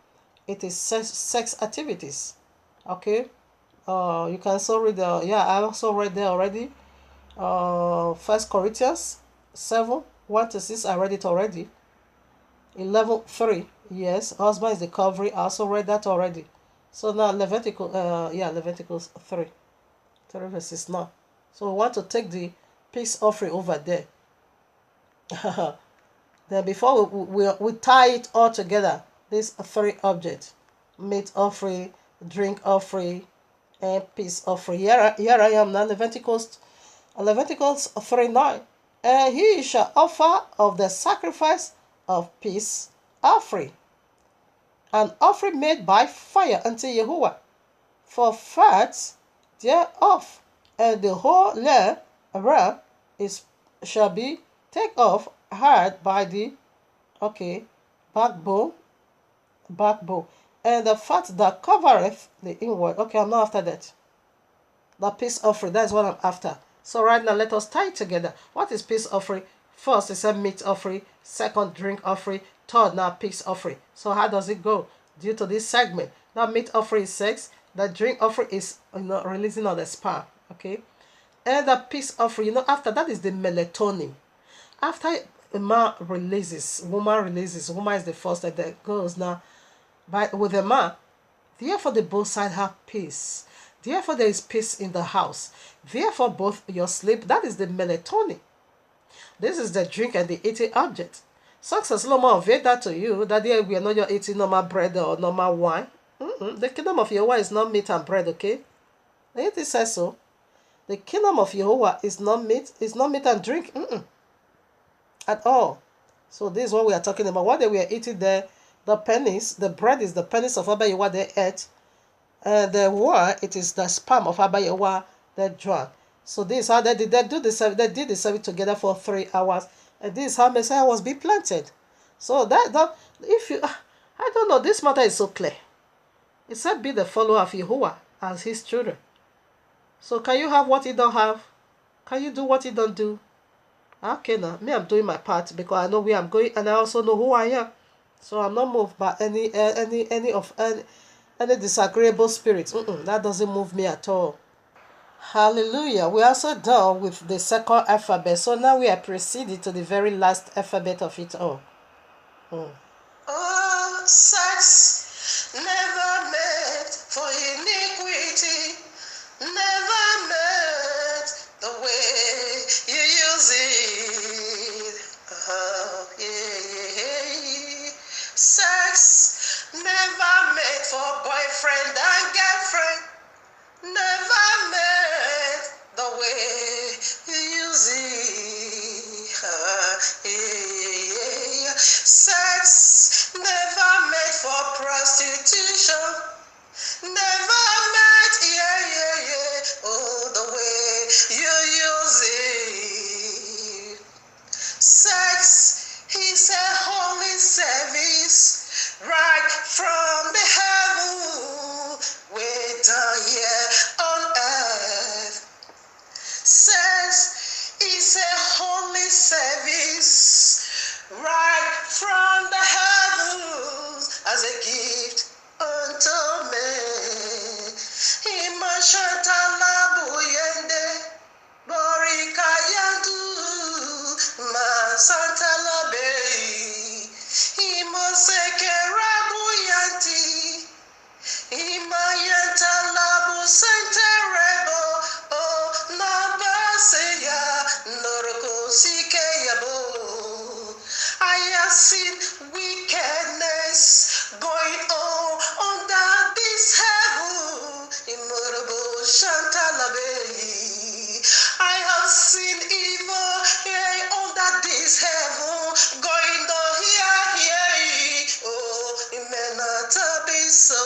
Speaker 1: It is sex activities. Okay. You can also read I also read there already. 1 Corinthians 7, 1 to 6. I read it already. 11:3. Yes, husband is the covering. I also read that already. So now Leviticus 3 verses 9. So we want to take the peace offering over there. Then before we tie it all together, these 3 objects: meat offering, drink offering, and peace offering. Here I am now, Leviticus 3:9. And he shall offer of the sacrifice of peace offering, an offering made by fire unto Yahuwah, for fat thereof, and the whole lamb shall be take off hard by the backbone, and the fat that covereth the inward. Okay, I'm not after that. The peace offering, that's what I'm after. So right now, let us tie it together. What is peace offering? First, it's a meat offering. Second, drink offering. Third, now peace offering. So how does it go? Due to this segment, now meat offering is sex. The drink offering is releasing of the sperm. Okay, and the peace offering, after that is the melatonin. After a man releases, woman releases. Woman is the first that goes now. But with a man, therefore the both sides have peace. Therefore there is peace in the house. Therefore both your sleep, that is the melatonin. This is the drink and the eating object. Success Loma unveiled that to you, that there we are not just eating normal bread or normal wine. The kingdom of Yahuwah is not meat and bread, okay? It says so. The kingdom of Yahuwah is not meat and drink. At all. So this is what we are talking about. What they were eating there, the pennies, the bread is the pennies of Abba Yahweh they ate. And the wine, it is the sperm of Abba Yahweh they drank. So this is how they did the service together for 3 hours. And this is how Messiah was being planted. So if you, I don't know, this matter is so clear. It said be the follower of Yahuwah. as his children. So can you have what he don't have? Can you do what he don't do? Okay, now me, I'm doing my part because I know where I'm going and I also know who I am. So I'm not moved by any disagreeable spirits. That doesn't move me at all. Hallelujah. We also done with the second alphabet. So now we are proceeding to the very last alphabet of it all.
Speaker 2: Oh, sex never meant for iniquity, never meant the way you use it. Oh, yeah. Sex never meant for boyfriend and girlfriend, never meant the way you use it. Yeah. Sex never made for prostitution, never meant, oh, the way you use it. Sex is a holy service right from the heaven, way down here on earth. Sex is a holy service right from the heavens as a gift unto me. Imashantala Borika Yandu Masantala Imoseke Rabuyanti Imayantalabu Santarebo O Nabaseya Noroko Sikeyabo. I have seen wickedness going on under this heaven. Imurabo Shantalabe. I have seen evil under this heaven going on here. Oh, it may not be so.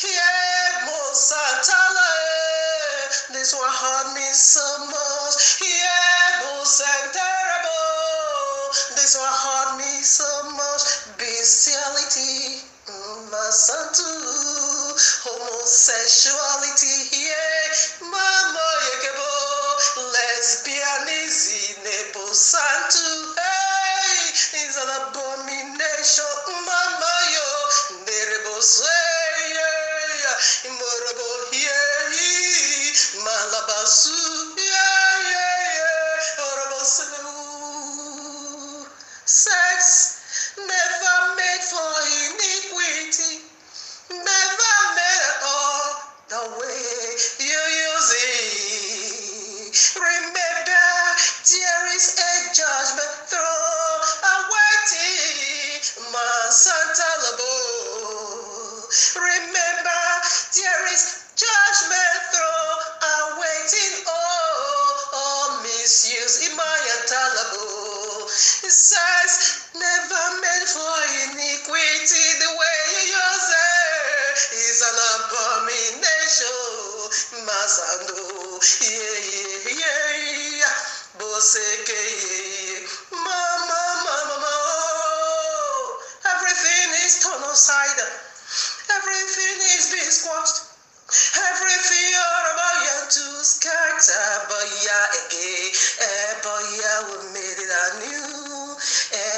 Speaker 2: Yeah, Mosatala. This one hurt me so much. Yeah, Mosatara. This one hurt me so much. Bestiality, Masantu, homosexuality, yeah, Mama Yakebo, lesbianism, Nebo Santu, hey, is an abomination, Mama Yo, Nerebo say, yeah, Imorabo, yeah, Malabasu, yeah, Orabo Sex never made for iniquity, never made at all the way you use it. Remember, there is a judgment throne awaiting my Santa Labo. Remember, there is judgment throne awaiting all misuse in my Talabo. It says, never meant for iniquity, the way you use it is an abomination. Masando, yeah. Boseke, mama. Everything is turned upside down. Everything is being squashed. Everything you're about you to scatter, but yeah, again, but yeah, we made it anew.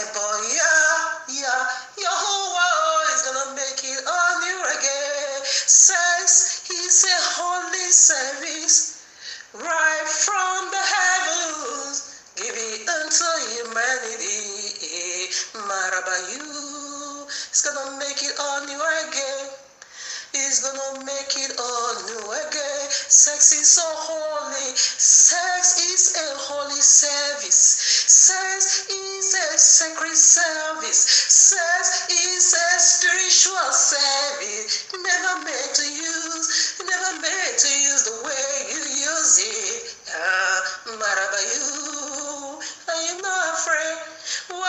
Speaker 2: But yeah, your whole world is gonna make it anew again. Sex is a holy service right from the heavens, give it unto humanity. Marabayu, it's gonna make it anew again. He's gonna make it all new again. Sex is so holy. Sex is a holy service. Sex is a sacred service. Sex is a spiritual service. Never meant to use. Never meant to use the way you use it. Marabayu, are you not afraid? Whoa.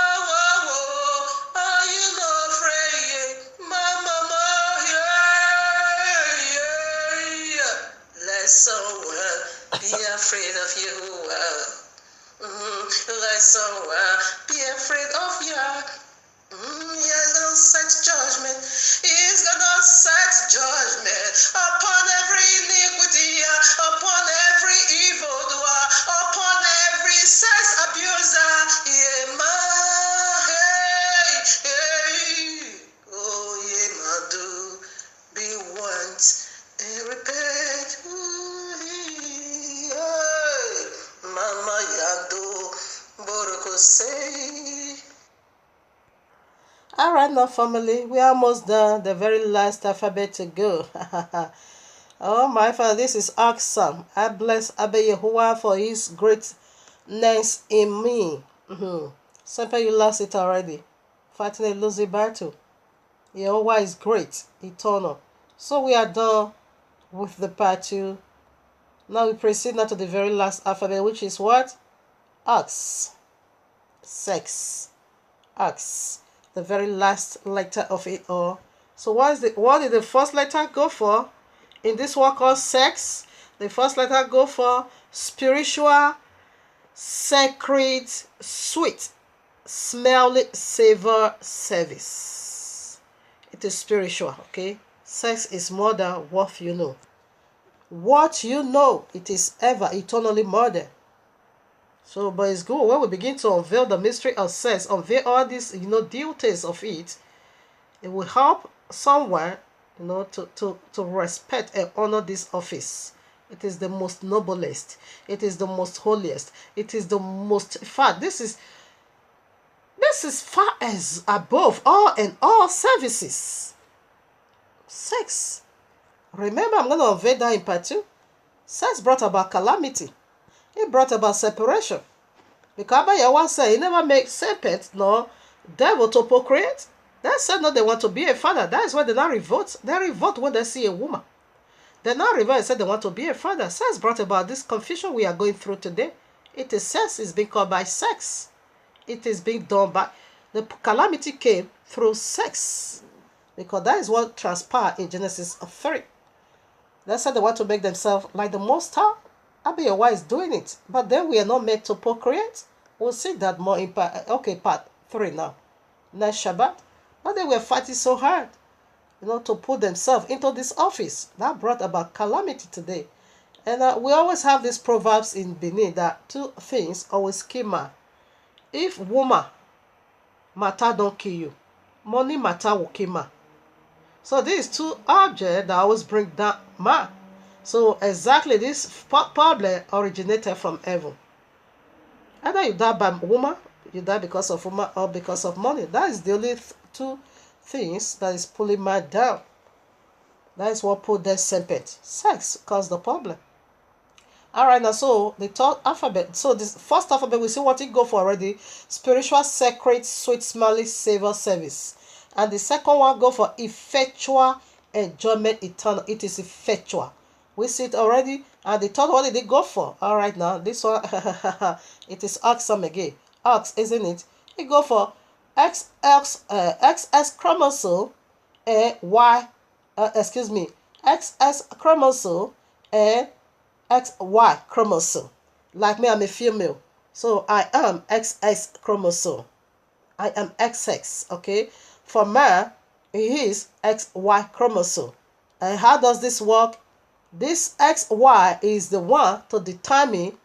Speaker 2: Are you not afraid? Mama, yeah. Let someone be afraid of you. Let someone be afraid of you. He's gonna set judgment. He's gonna set judgment
Speaker 1: All right, now, family, we are almost done. The very last alphabet to go. Oh, my Father, this is awesome. I bless Abba Yahuwah for his greatness in me. Simple, you lost it already. Fighting a losing battle. Yahuwah is great, eternal. So we are done with the part 2. Now we proceed now to the very last alphabet, which is what? Ox. Sex. Ox. The very last letter of it all. So what did the first letter go for? In this word called sex, the first letter go for spiritual, sacred, sweet, smelly, savor service. It is spiritual, okay? Sex is more than what you know. What you know, it is ever eternally more than. So, but it's good when we begin to unveil the mystery of sex, unveil all these, details of it. It will help someone, to respect and honor this office. It is the most noblest. It is the most holiest. It is the most far. This is far as above all and all services. Sex. Remember, I'm going to unveil that in part 2. Sex brought about calamity. It brought about separation. Because Yahuwah said he never made serpent nor devil to procreate. They said no, they want to be a father. That is why they now revolt. They revolt when they see a woman. They now revolt and said they want to be a father. Sex brought about this confusion we are going through today. It is sex is being called by sex. It is being done by the calamity came through sex. Because that is what transpired in Genesis 3. They said they want to make themselves like the Most High. Abba Yahuwah is doing it. But then we are not meant to procreate. We'll see that more in part 3 now. Next Shabbat. But they were fighting so hard, to put themselves into this office. That brought about calamity today. And we always have these proverbs in Benin that 2 things always kill man. If woman matter don't kill you, money matter will kill man. So these 2 objects that always bring down man. So exactly this problem originated from heaven. Either you die by woman, you die because of woman, or because of money. That is the only 2 things that is pulling man down. That is what put that serpent. Sex caused the problem. Alright, now so the 3rd alphabet. So this first alphabet, we see what it go for already. Spiritual, sacred, sweet, smelly, savor service. And the second one go for effectual enjoyment eternal. It is effectual. We see it already. And the 3rd one, did it go for? Alright, now this one, it is awesome again. Ox, isn't it? It go for XX chromosome and XX chromosome and XY chromosome. Like me, I'm a female. So I am XX chromosome. I am XX, okay? For man, he is XY chromosome. And how does this work? This XY is the one to determine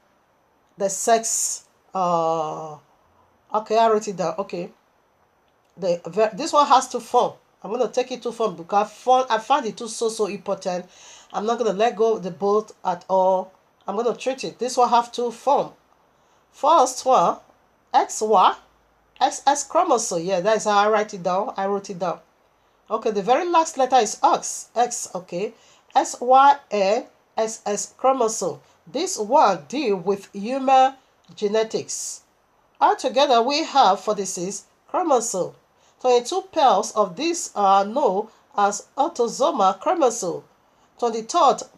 Speaker 1: the sex. Okay, I wrote it down. Okay. This one has to form. I'm going to take it to form because I find it so important. I'm not going to let go of the both at all. I'm going to treat it. This one have to form. First one, XY, XX chromosome. Yeah, that is how I write it down. I wrote it down. Okay, the very last letter is X. X, okay. SY and XX chromosome. This one deal with human genetics. Altogether, we have 46 chromosomes. 22 pairs of these are known as autosomal chromosome. 23rd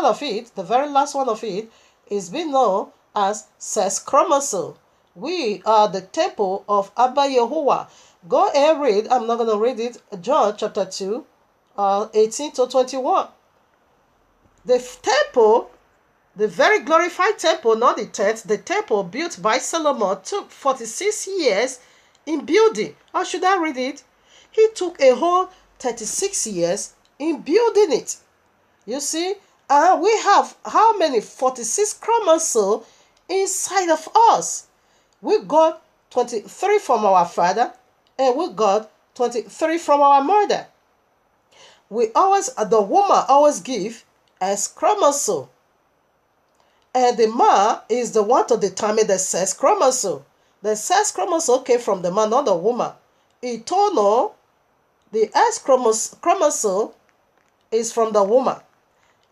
Speaker 1: of it, the very last one of it, is being known as sex chromosome. We are the temple of Abba Yahuwah. Go and read, I'm not going to read it, John chapter 2, 18 to 21. The temple, the very glorified temple, not the tent, the temple built by Solomon took 46 years in building. Or should I read it? He took a whole 36 years in building it. You see, we have how many? 46 chromosomes inside of us. We got 23 from our father and we got 23 from our mother. The woman always give as chromosome. And the man is the one to determine the sex chromosome. The sex chromosome came from the man, not the woman. eternal, the X chromosome is from the woman.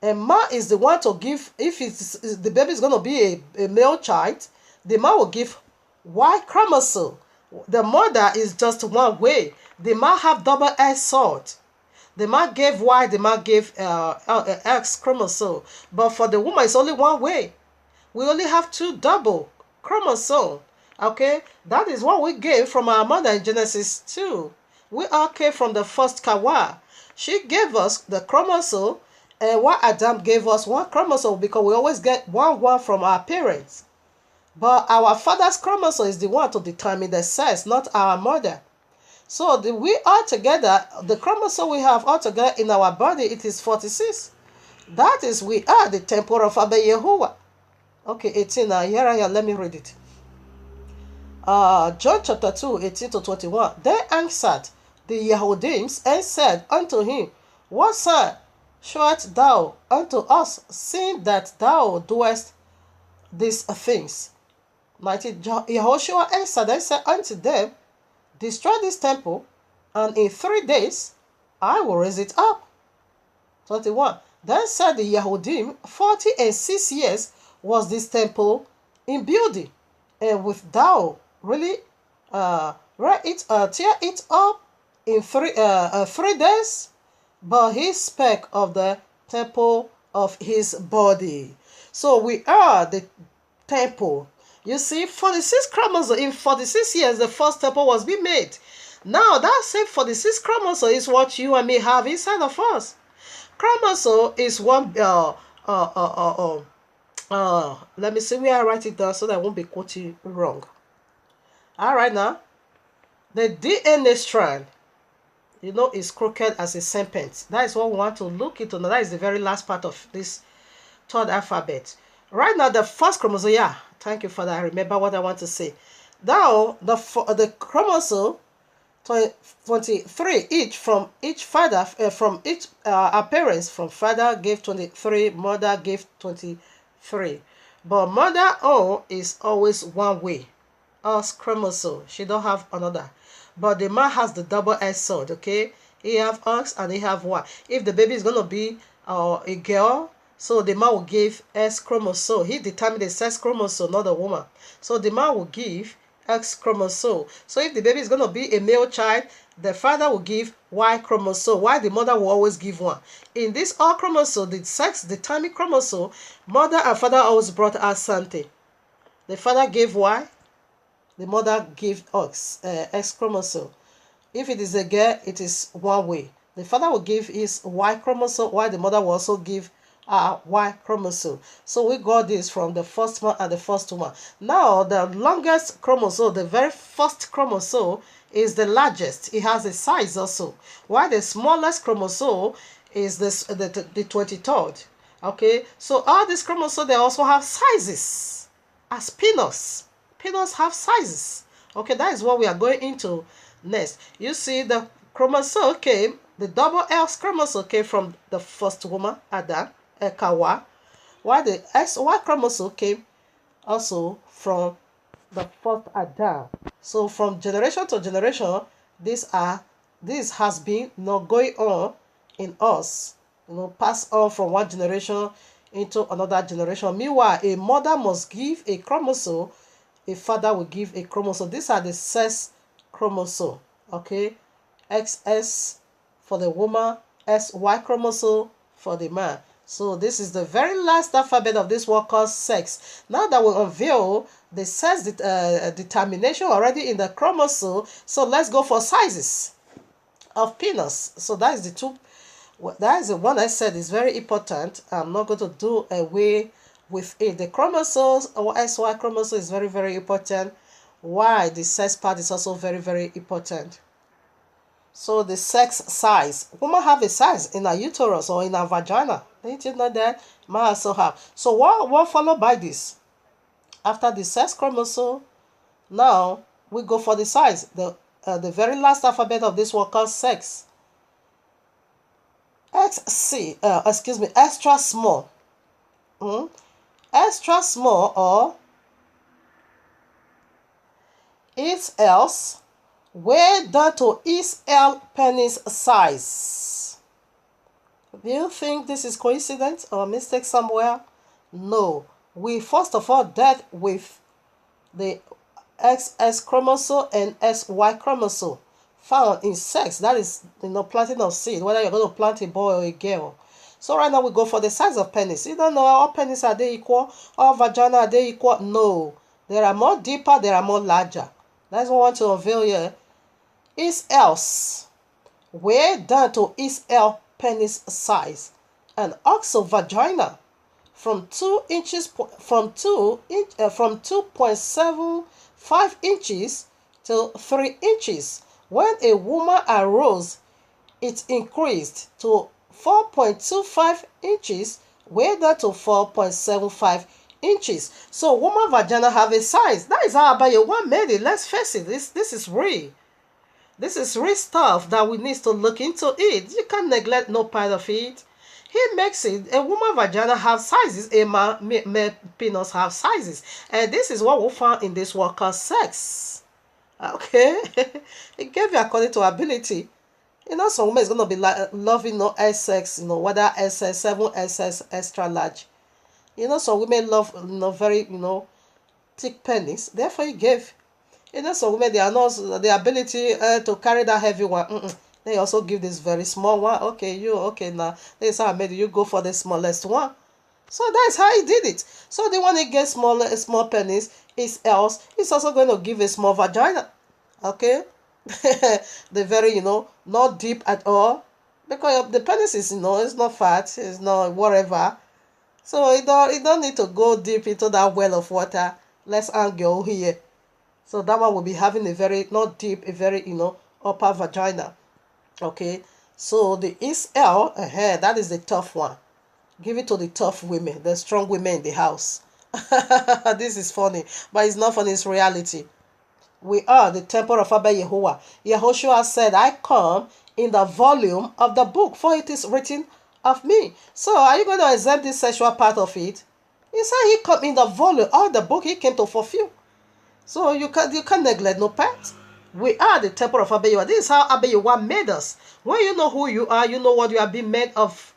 Speaker 1: And man is the one to give, if the baby is going to be a male child, the man will give Y chromosome. The mother is just one way. The man have double X sort. The man gave Y, the man gave X chromosome. But for the woman, it's only one way. We only have two double chromosome. Okay, that is what we gave from our mother in Genesis 2. We all came from the first Kawa. She gave us the chromosome, and what Adam gave us one chromosome, because we always get one from our parents. But our father's chromosome is the one to determine the sex, not our mother. So we all together, the chromosome we have all together in our body, it is 46. That is, we are the temple of Abba Yahuwah. Okay, 18 now. Here I am. Let me read it. John chapter 2, 18 to 21. They answered the Yahudims and said unto him, what sign showest thou unto us, seeing that thou doest these things? 19. Yahushua answered and said unto them, destroy this temple, and in 3 days I will raise it up. 21. Then said the Yahudim, 46 years was this temple in building, and with thou really tear it up in 3 days? But he spake of the temple of his body. So we are the temple. You see, 46 chromosomes, in 46 years, the first temple was being made. Now, that same 46 chromosome is what you and me have inside of us. Chromosome is one, let me see where I write it down so that I won't be quoting wrong. All right, now, the DNA strand, you know, is crooked as a serpent. That is what we want to look into. Now, that is the very last part of this third alphabet. Right now, the first chromosome, yeah, thank you for that. I remember what I want to say. Now, the chromosome, 23 each from each father, from each parents, from father gave 23, mother gave 23. But mother own is always one way. Us chromosome, she don't have another. But the man has the double S sword, okay? He have X and he have Y. If the baby is going to be a girl, so the man will give X chromosome. He determined the sex chromosome, not the woman. So the man will give X chromosome. So if the baby is going to be a male child, the father will give Y chromosome, while the mother will always give one. In this all chromosome, the sex determined chromosome, mother and father always brought out something. The father gave Y, the mother gave X chromosome. If it is a girl, it is one way. The father will give his Y chromosome, while the mother will also give Y chromosome. So we got this from the first one and the first one. Now, the longest chromosome, the very first chromosome, is the largest. It has a size also. While the smallest chromosome is the 23rd. Okay, so all these chromosomes, they also have sizes as peanuts. Peanuts have sizes. Okay, that is what we are going into next. You see, the chromosome came, the double X chromosome came from the first woman, Adam, Kawa, while the XY chromosome came also from the first Adam. So from generation to generation, this has been going on in us, passed on from one generation into another generation. Meanwhile, a mother must give a chromosome, a father will give a chromosome. These are the sex chromosome. Okay, XS for the woman, SY chromosome for the man. So this is the very last alphabet of this word called sex. Now that we unveil the sex determination already in the chromosome, so let's go for sizes of penis. So that is the one I said is very important. I'm not going to do away with it. The chromosomes or SY chromosome is very, very important. Why? The sex part is also very, very important. So the sex size. Women have a size in her uterus or in her vagina. Didn't you know that? Man also have. So what followed by this? After the sex chromosome, now we go for the size. The very last alphabet of this word called sex. Extra small. Extra small, or it's else weighed down to his penis size. Do you think this is coincidence or mistake somewhere? No. We first of all dealt with the XX chromosome and XY chromosome found in sex. That is, planting of seed, whether you're going to plant a boy or a girl. So right now we go for the size of penis. You don't know all penis are they equal? All vagina are they equal? No. There are more deeper, there are more larger. That's what I want to unveil here. Is else. Weighed down to is L penis size. And also vagina from 2.75 inches to 3 inches. When a woman arose, it increased to 4.25 inches, weighed down to 4.75 inches. So woman vagina have a size. That is how YAHUAH made it. Let's face it. This is real. This is real stuff that we need to look into it. You can't neglect no part of it. He makes it. A woman vagina have sizes. A male penis have sizes. And this is what we found in this world called sex. Okay? It gave you according to ability. Some women is going to be loving sex, whether SS, 7SS, extra large. Some women love, very, thick penis. Therefore, he gave. Some women, they are not the ability to carry that heavy one. They also give this very small one. Okay, now. This is how I made you go for the smallest one. So that's how he did it. So the one he gets small penis is else. He's also going to give a small vagina. Okay? The very, not deep at all. Because the penis is, it's not fat. It's not whatever. So it don't need to go deep into that well of water. Let's angle here. So that one will be having a very, not deep, a very, upper vagina. Okay. So the L, that is the tough one. Give it to the tough women, the strong women in the house. This is funny, but it's not funny, it's reality. We are the temple of Abba YAHUAH. Yahushua said, I come in the volume of the book, for it is written of me. So are you going to exempt this sexual part of it? He said he come in the volume of the book he came to fulfill. So you can't neglect no part. We are the temple of Abba YAHUAH. This is how Abba YAHUAH made us. When you know who you are, you know what you have been made of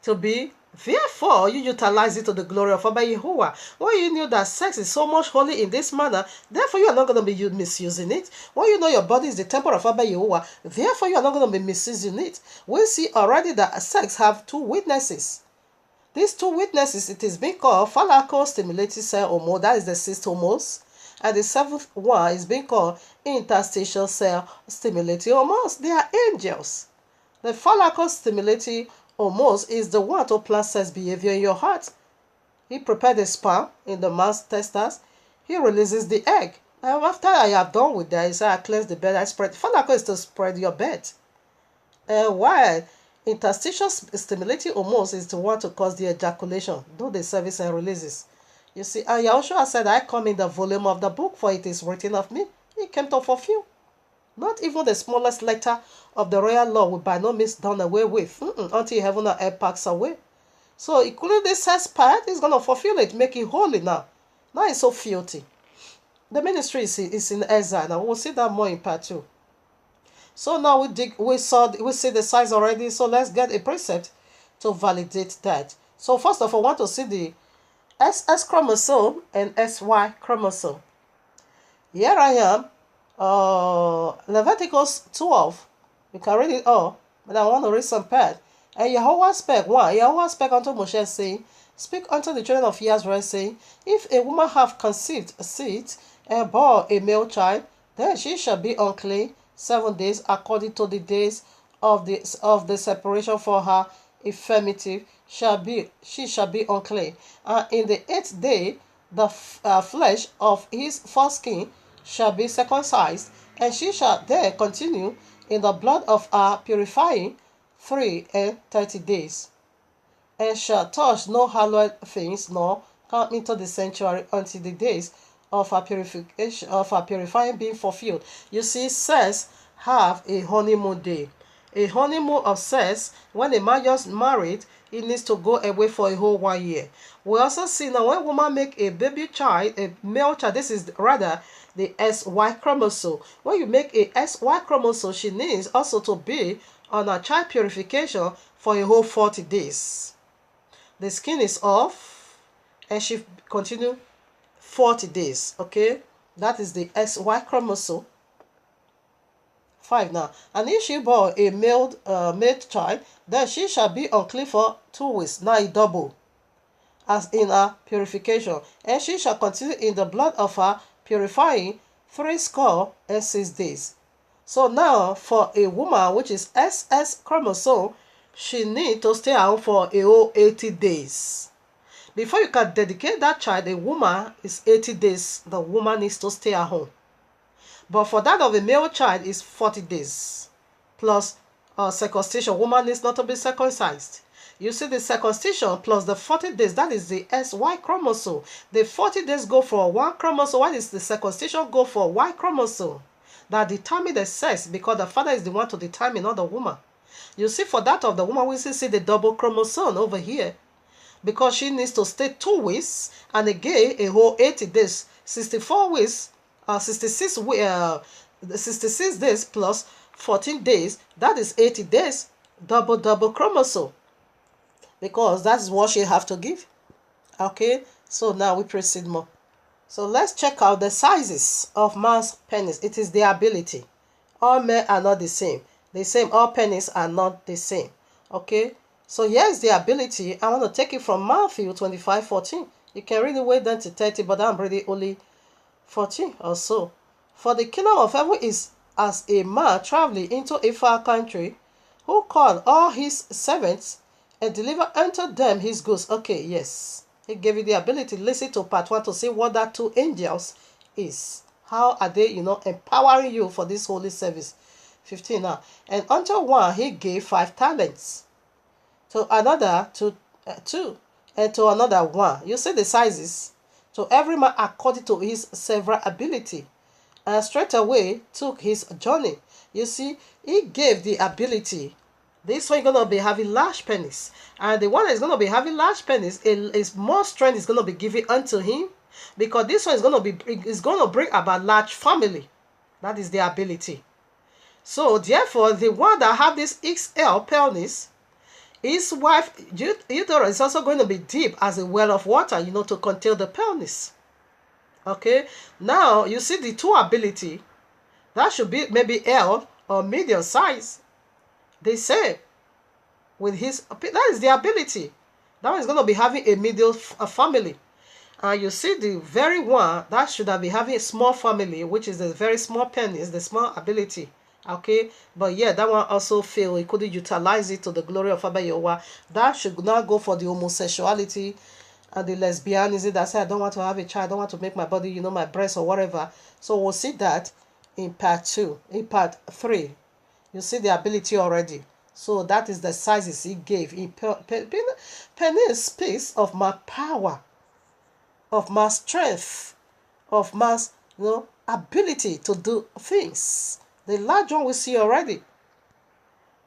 Speaker 1: to be. Therefore, you utilize it to the glory of Abba YAHUAH. When you knew that sex is so much holy in this manner, therefore you are not going to be misusing it. When you know your body is the temple of Abba YAHUAH, therefore you are not going to be misusing it. We see already that sex have two witnesses. These two witnesses, it is being called follicle stimulating cell hormone, that is the sixth hormones. And the seventh one is being called interstitial cell stimulating hormones. They are angels. The follicle stimulating hormones is the one to plant sex behavior in your heart. He prepared the sperm in the man's testes. He releases the egg. And after I have done with that, he said, I cleanse the bed, I spread. Follicle is to spread your bed. And while interstitial stimulating hormones is the one to cause the ejaculation, do the service and releases. You see, and Yahushua said, I come in the volume of the book, for it is written of me. He came to fulfill. Not even the smallest letter of the royal law will by no means done away with until heaven and earth passes away. So including this sex part, is going to fulfill it, make it holy now. Now it's so filthy. The ministry is in exile. Now we'll see that more in part 2. So now we see the size already. So let's get a precept to validate that. So first of all, I want to see the SS chromosome and SY chromosome. Here I am. Leviticus 12. You can read it all, but I want to read some part. And YAHUAH spake one. YAHUAH spake unto Moshe, saying, Speak unto the children of Israel, saying, If a woman have conceived a seed and bore a male child, then she shall be unclean 7 days, according to the days of the separation for her infirmity. She shall be unclean. And in the 8th day, the flesh of his foreskin shall be circumcised, and she shall then continue in the blood of her purifying 3 and 30 days, and shall touch no hallowed things, nor come into the sanctuary until the days of her purification of her purifying being fulfilled. You see, sex have a honeymoon day. A honeymoon of sex, when a man just married, he needs to go away for a whole 1 year. We also see now when woman make a baby child, a male child, this is rather the SY chromosome. When you make a SY chromosome, she needs also to be on a child purification for a whole 40 days. The skin is off and she continue 40 days. Okay, that is the SY chromosome 5 now. And if she bore a male child, then she shall be unclean for 2 weeks. Now it double as in her purification, and she shall continue in the blood of her purifying 66 days. So now for a woman which is SS chromosome, she need to stay at home for a whole 80 days. Before you can dedicate that child, a woman is 80 days. The woman needs to stay at home. But for that of a male child is 40 days. Plus circumcision. Woman needs not to be circumcised. You see the circumcision plus the 40 days, that is the SY chromosome. The 40 days go for one chromosome. What is the circumcision go for Y chromosome? That determine the sex, because the father is the one to determine, not the woman. You see, for that of the woman, we see the double chromosome over here. Because she needs to stay 2 weeks and again a whole 80 days. 64 weeks, 66 days plus 14 days, that is 80 days, double chromosome. Because that's what she have to give. Okay, so now we proceed more. So let's check out the sizes of man's penis. It is the ability. All men are not the same. All penis are not the same. Okay, so here's the ability. I want to take it from Matthew 25:14. You can read it way down to 30, but I'm reading only 14 or so. For the kingdom of heaven is as a man traveling into a far country, who called all his servants and deliver unto them his goods. Okay, yes. He gave you the ability. Listen to part 1 to see what that 2 angels is. How are they, empowering you for this holy service. 15 now. And unto one he gave 5 talents. To another 2. And to another 1. You see the sizes. To every man according to his several ability. And straightway took his journey. You see, he gave the ability. This one is going to be having large penis. And the one that is going to be having large penis, is more strength is going to be given unto him. Because this one is going to bring about large family. That is the ability. So therefore, the one that have this XL penis, his wife uterus is also going to be deep as a well of water, to contain the penis. Okay. Now you see the 2 ability. That should be maybe L or medium size. They say, with that is the ability. That one is going to be having a middle family. And you see the very one that should have been having a small family, which is the very small penis, the small ability. Okay, but yeah, that one also failed. He couldn't utilize it to the glory of Abba Yehovah. That should not go for the homosexuality and the lesbianism that say, I don't want to have a child, I don't want to make my body, my breast or whatever. So we'll see that in part 2. In part 3. You see the ability already. So that is the sizes he gave. Penis speaks of my power, of my strength, of my ability to do things. The large one we see already.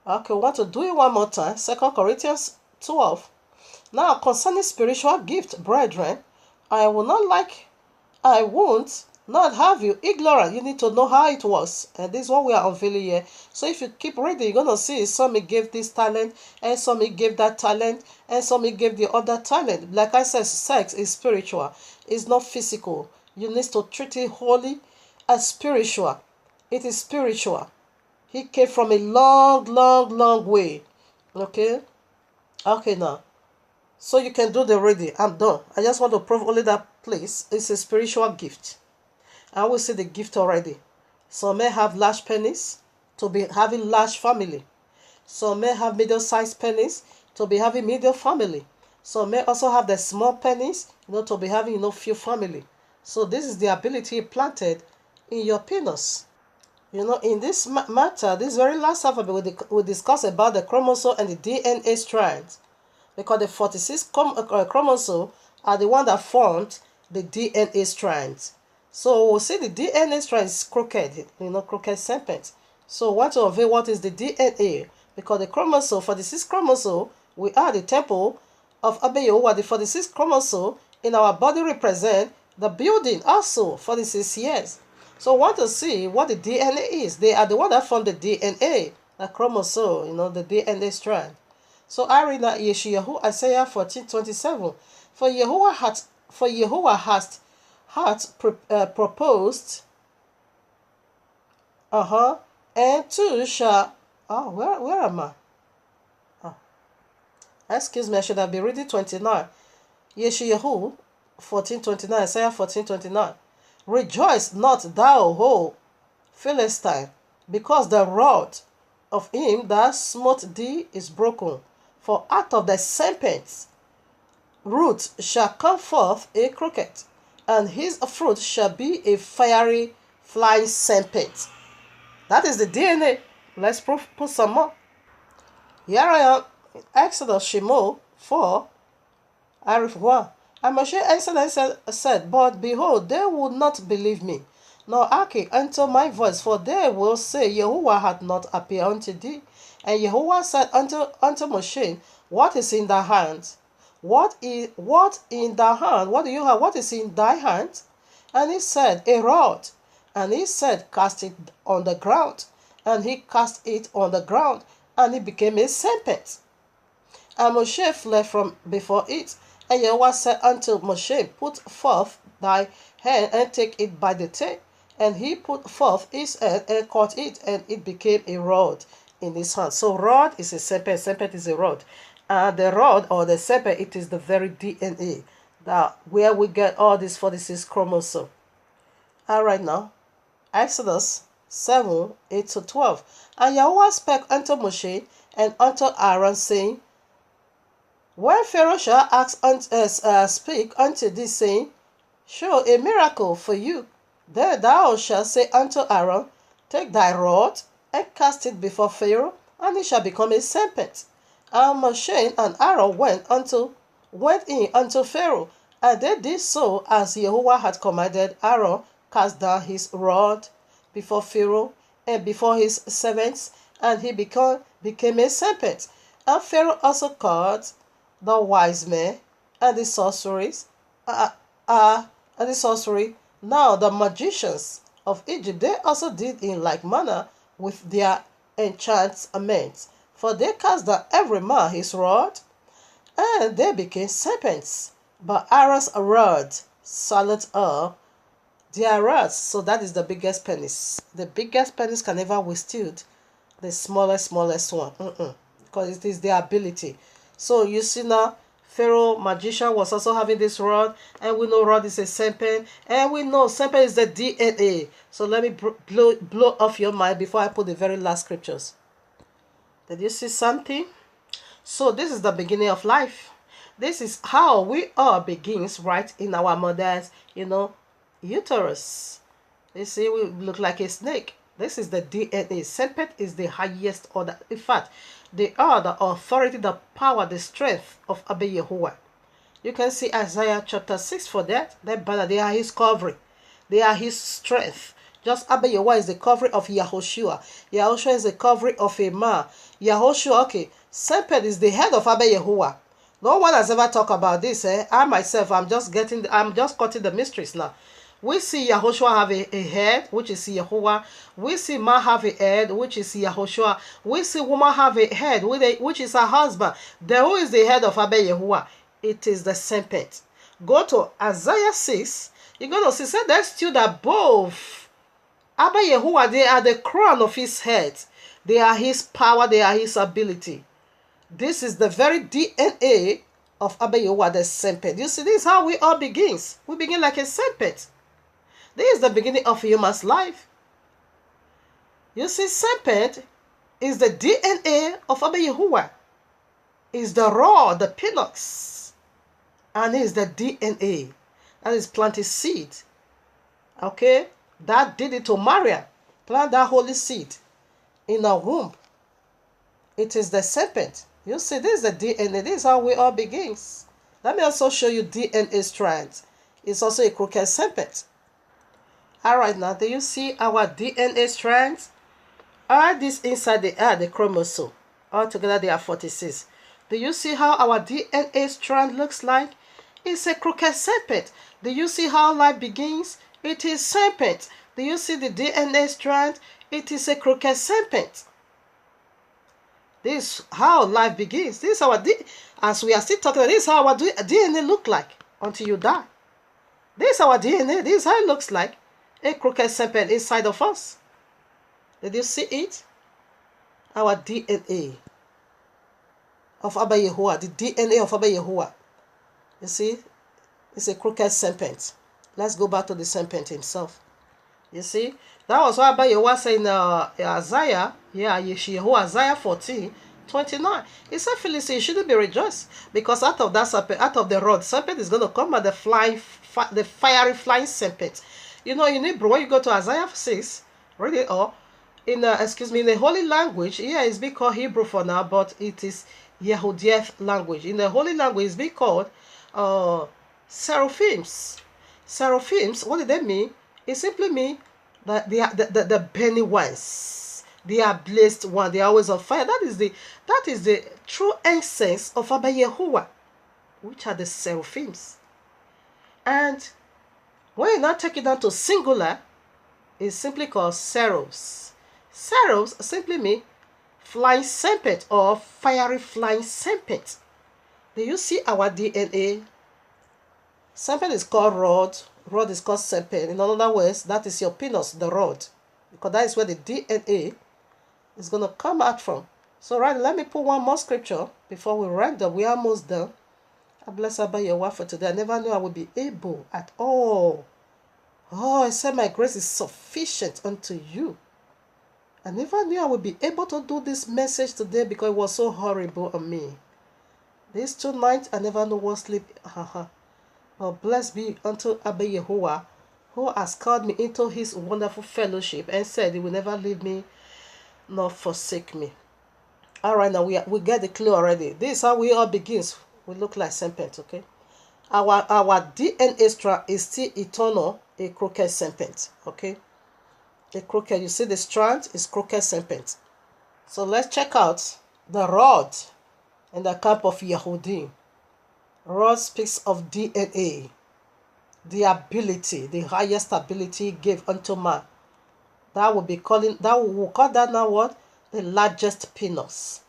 Speaker 1: Okay, we want to do it one more time. 2 Corinthians 12. Now concerning spiritual gift, brethren, I won't not have you ignorant. You need to know how it was. And this is what we are unveiling here. So if you keep reading, you're going to see some he gave this talent, and some he gave that talent, and some he gave the other talent. Like I said, sex is spiritual. It's not physical. You need to treat it holy as spiritual. It is spiritual. He came from a long way. Okay? Okay now. So you can do the reading. I'm done. I just want to prove only that place. It's a spiritual gift. I will see the gift already. Some may have large penis to be having large family. Some may have middle-sized penis to be having middle family. Some may also have the small penis, to be having few family. So this is the ability planted in your penis. In this matter, this very last alphabet, we discuss about the chromosome and the DNA strands. Because the 46 chromosomes are the one that formed the DNA strands. So we'll see the DNA strand is crooked, crooked serpent. So we want to unveil what is the DNA. Because the chromosome, 46 chromosome, we are the temple of Abba Yehovah. The 46 chromosome in our body represent the building also 46 years. So want to see what the DNA is. They are the one that form the DNA, the chromosome, the DNA strand. So I read that Yeshayahu Isaiah 14:27. For Yahuwah has proposed, and two shall. Oh, where am I? Oh, excuse me, I should have been reading 29. Yeshayahu 14:29, Isaiah 14:29. Rejoice not, thou, O Philistine, because the rod of him that smote thee is broken. For out of the serpent's root shall come forth a crooked, and his fruit shall be a fiery flying serpent. That is the DNA. Let's put some more. Here I am in Exodus Shemo 4, Arif 1. And Moshe answered and said, But behold, they would not believe me, nor hearken unto my voice, for they will say, Yahuwah hath not appeared unto thee. And Yahuwah said unto Moshe, What is in thy hand? What in thy hand? What do you have? What is in thy hand? And he said, A rod. And he said, Cast it on the ground. And he cast it on the ground, and it became a serpent. And Moshe fled from before it. And Yahweh said unto Moshe, Put forth thy hand and take it by the tail. And he put forth his hand and caught it, and it became a rod in his hand. So rod is a serpent is a rod. And the rod or the serpent, it is the very DNA that where we get all these 46 chromosomes. All right now, Exodus 7, 8-12. And Yahweh spake unto Moshe and unto Aaron, saying, When Pharaoh shall speak unto thee, saying, Show a miracle for you, then thou shalt say unto Aaron, Take thy rod and cast it before Pharaoh, and it shall become a serpent. And Moshe and Aaron went in unto Pharaoh, and they did so as Yahuwah had commanded. Aaron cast down his rod before Pharaoh and before his servants, and he became a serpent. And Pharaoh also called the wise men and the sorceries, now the magicians of Egypt, they also did in like manner with their enchantments. For they cast down every man his rod, and they became serpents. But Aaron's rod swallowed up their rods. So that is the biggest penis. The biggest penis can never withstand the smallest one. Because it is their ability. So you see now, Pharaoh magician was also having this rod, and we know rod is a serpent, and we know serpent is the DNA. So let me blow off your mind before I put the very last scriptures. Did you see something? So this is the beginning of life. This is how we all begins right in our mother's, uterus. You see, we look like a snake. This is the DNA. Serpent is the highest order. In fact, they are the authority, the power, the strength of Abba Yahuwah. You can see Isaiah chapter 6 for that. They are his covering. They are his strength. Just Abba Yahuwah is the covering of Yahushua. Yahushua is the covering of a man. Yahushua, okay. Serpent is the head of Abba Yahuwah. No one has ever talked about this. I myself, I'm just cutting the mysteries now. We see Yahushua have a head, which is Yahuwah. We see man have a head, which is Yahushua. We see woman have a head, which is her husband. Then who is the head of Abba Yahuwah? It is the serpent. Go to Isaiah 6. You're going to see, say that stood above Abba Yahuwah. They are the crown of his head. They are his power. They are his ability. This is the very DNA of Abba Yahuwah, the serpent. You see, this is how we all begins. We begin like a serpent. This is the beginning of a human's life. You see, serpent is the DNA of Abba Yahuwah. Is the raw, the pinox. And is the DNA. That is planted seed. Okay? That did it to Maria. Plant that holy seed in her womb. It is the serpent. You see, this is the DNA. This is how we all begins. Let me also show you DNA strands. It's also a crooked serpent. Alright, now do you see our DNA strands? All these inside the chromosome. Altogether they are 46. Do you see how our DNA strand looks like? It's a crooked serpent. Do you see how life begins? It is serpent. Do you see the DNA strand? It is a crooked serpent. This is how life begins. This is our as we are still talking about, this is how our DNA look like until you die. This is our DNA. This is how it looks like. A crooked serpent inside of us. Did you see it? Our DNA of Abba Yahuwah. The DNA of Abba Yahuwah. You see? It's a crooked serpent. Let's go back to the serpent himself. You see? That was what Abba Yahuwah said in Isaiah. Yeah, Yahuwah, Isaiah 14:29. He said, Philistine, you shouldn't be rejoiced. Because out of that serpent, out of the rod, serpent is going to come, and the fiery flying serpent. You know, in Hebrew, when you go to Isaiah 6, read it all. In the holy language, yeah, it's being called Hebrew for now, but it is Yahudiath language. In the holy language, it's being called seraphims. Seraphims, what do they mean? It simply means that they are the burning ones. They are blessed one. They are always on fire. That is the true essence of Abba Yahuwah, which are the seraphims. And when you now take it down to singular, it's simply called seraphs. Seraphs simply mean flying serpent or fiery flying serpent. Do you see our DNA? Serpent is called rod. Rod is called serpent. In other words, that is your penis, the rod. Because that is where the DNA is going to come out from. So, right, let me put one more scripture before we round up. We are almost done. I bless Abba Yahuwah for today. I never knew I would be able at all. Oh, I said my grace is sufficient unto you. I never knew I would be able to do this message today because it was so horrible on me. These 2 nights, I never know what sleep. Oh, blessed be unto Abba Yahuwah, who has called me into his wonderful fellowship and said he will never leave me nor forsake me. All right, now we get the clue already. This is how we all begins. We look like serpent, okay? Our DNA strand is still eternal, a crooked serpent, okay? A crooked, you see the strand is crooked serpent. So let's check out the rod in the camp of Yehudi. Rod speaks of DNA, the ability, the highest ability gave unto man. That will be calling, that will call that now what? The largest penis.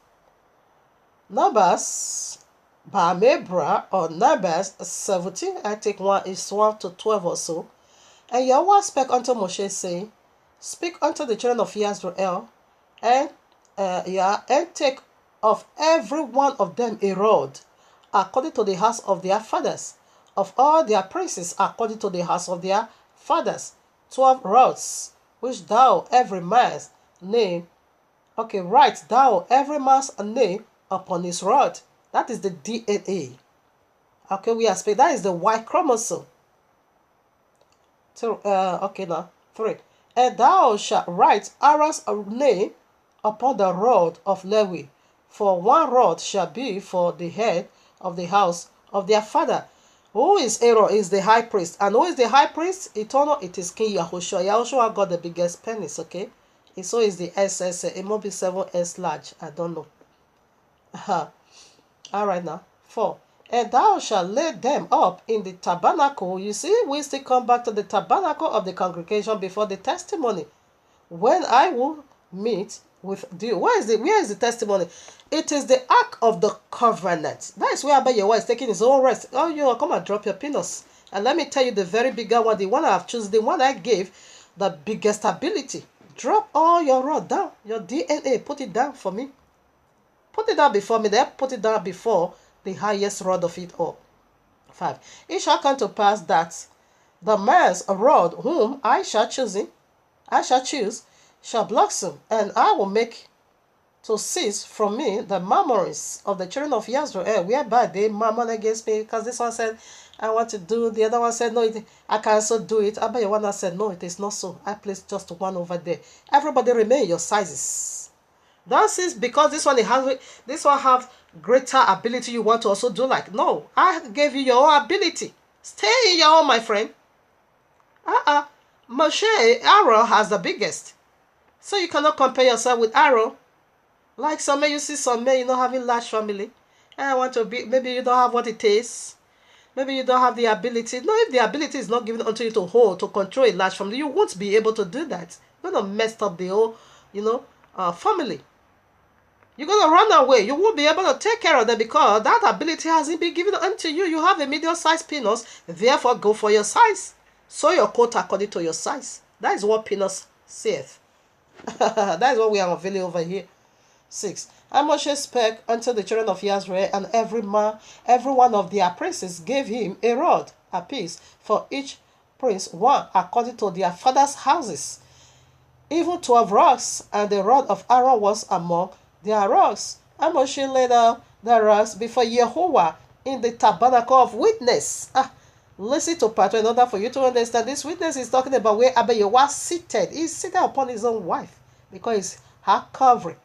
Speaker 1: Numbers, Bamebra or Numbers 17, I take 1 is 1 to 12 or so. And Yahweh spake unto Moshe, saying, Speak unto the children of Israel, and take of every one of them a rod, according to the house of their fathers, of all their princes, according to the house of their fathers, 12 rods, which thou every man's name. Okay, write thou every man's name upon his rod. That is the DNA. Okay, we are speaking. That is the Y chromosome. So, okay, now 3. And thou shalt write Aaron's name upon the rod of Levi, for 1 rod shall be for the head of the house of their father. Who is Aaron? Is the high priest. And who is the high priest? Eternal, it is King Yahushua. Yahushua got the biggest penis, okay? And so is the SS. It might be 7S large. I don't know. All right, now 4. And thou shalt lay them up in the tabernacle. You see, we still come back to the tabernacle of the congregation before the testimony. When I will meet with thee. Where is the testimony? It is the ark of the covenant. That is where Abba Yahuwah is taking his own rest. Oh, you come and drop your penis. And let me tell you the very bigger one, the one I have chosen, the one I gave the biggest ability. Drop all your rod down, your DNA, put it down for me. Put it down before me, then put it down before the highest rod of it all. 5. It shall come to pass that the man's rod whom I shall choose shall blossom, and I will make to cease from me the murmurings of the children of Israel, whereby they murmur against me, because this one said, I want to do, the other one said, no, I can also do it. Abba Yahuwah said, no, it is not so. I placed just one over there. Everybody remain your sizes. That is because this one have greater ability you want to also do like. No, I gave you your own ability. Stay in your own, my friend. Moshe, Aaron has the biggest. So you cannot compare yourself with Aaron. Like some men, you see some men, having large family. And I want to be, maybe you don't have what it takes. Maybe you don't have the ability. No, if the ability is not given unto you to hold, to control a large family, you won't be able to do that. You're going to mess up the whole, family. You're going to run away. You won't be able to take care of them because that ability hasn't been given unto you. You have a medium-sized penis. Therefore, go for your size. Sow your coat according to your size. That is what penis saith. That is what we are unveiling over here. 6. And Moshe spake unto the children of Israel, and every one of their princes gave him a rod apiece, for each prince one according to their fathers' houses, even 12 rods, and the rod of Aaron was among their rods. And Moshe laid down the rods before Yahuwah in the tabernacle of witness. Listen to part in order for you to understand. This witness is talking about where Abba Yahuwah seated. He's seated upon his own wife because it's her covering.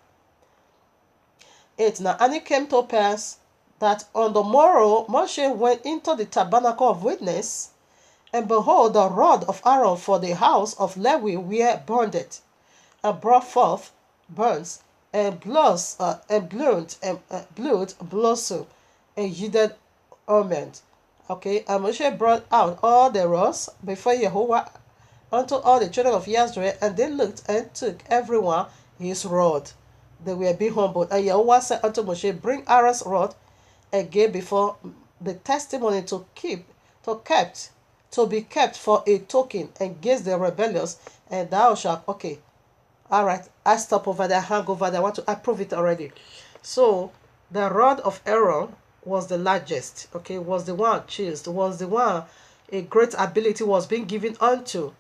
Speaker 1: 8. Now, and it came to pass that on the morrow Moshe went into the tabernacle of witness, and behold, the rod of Aaron for the house of Levi were burned, and brought forth burns, and blood blossom, and yielded almond. Okay, and Moshe brought out all the rods before Yahuwah unto all the children of Israel, and they looked and took everyone his rod. They were being humbled. And Yahuwah said unto Moshe, bring Aaron's rod again before the testimony to be kept for a token against the rebellious, and thou shalt. Okay, all right, I stop over there, hang over there. I want to approve it already. So the rod of Aaron was the largest. Okay, was the one chosen, was the one a great ability was being given unto,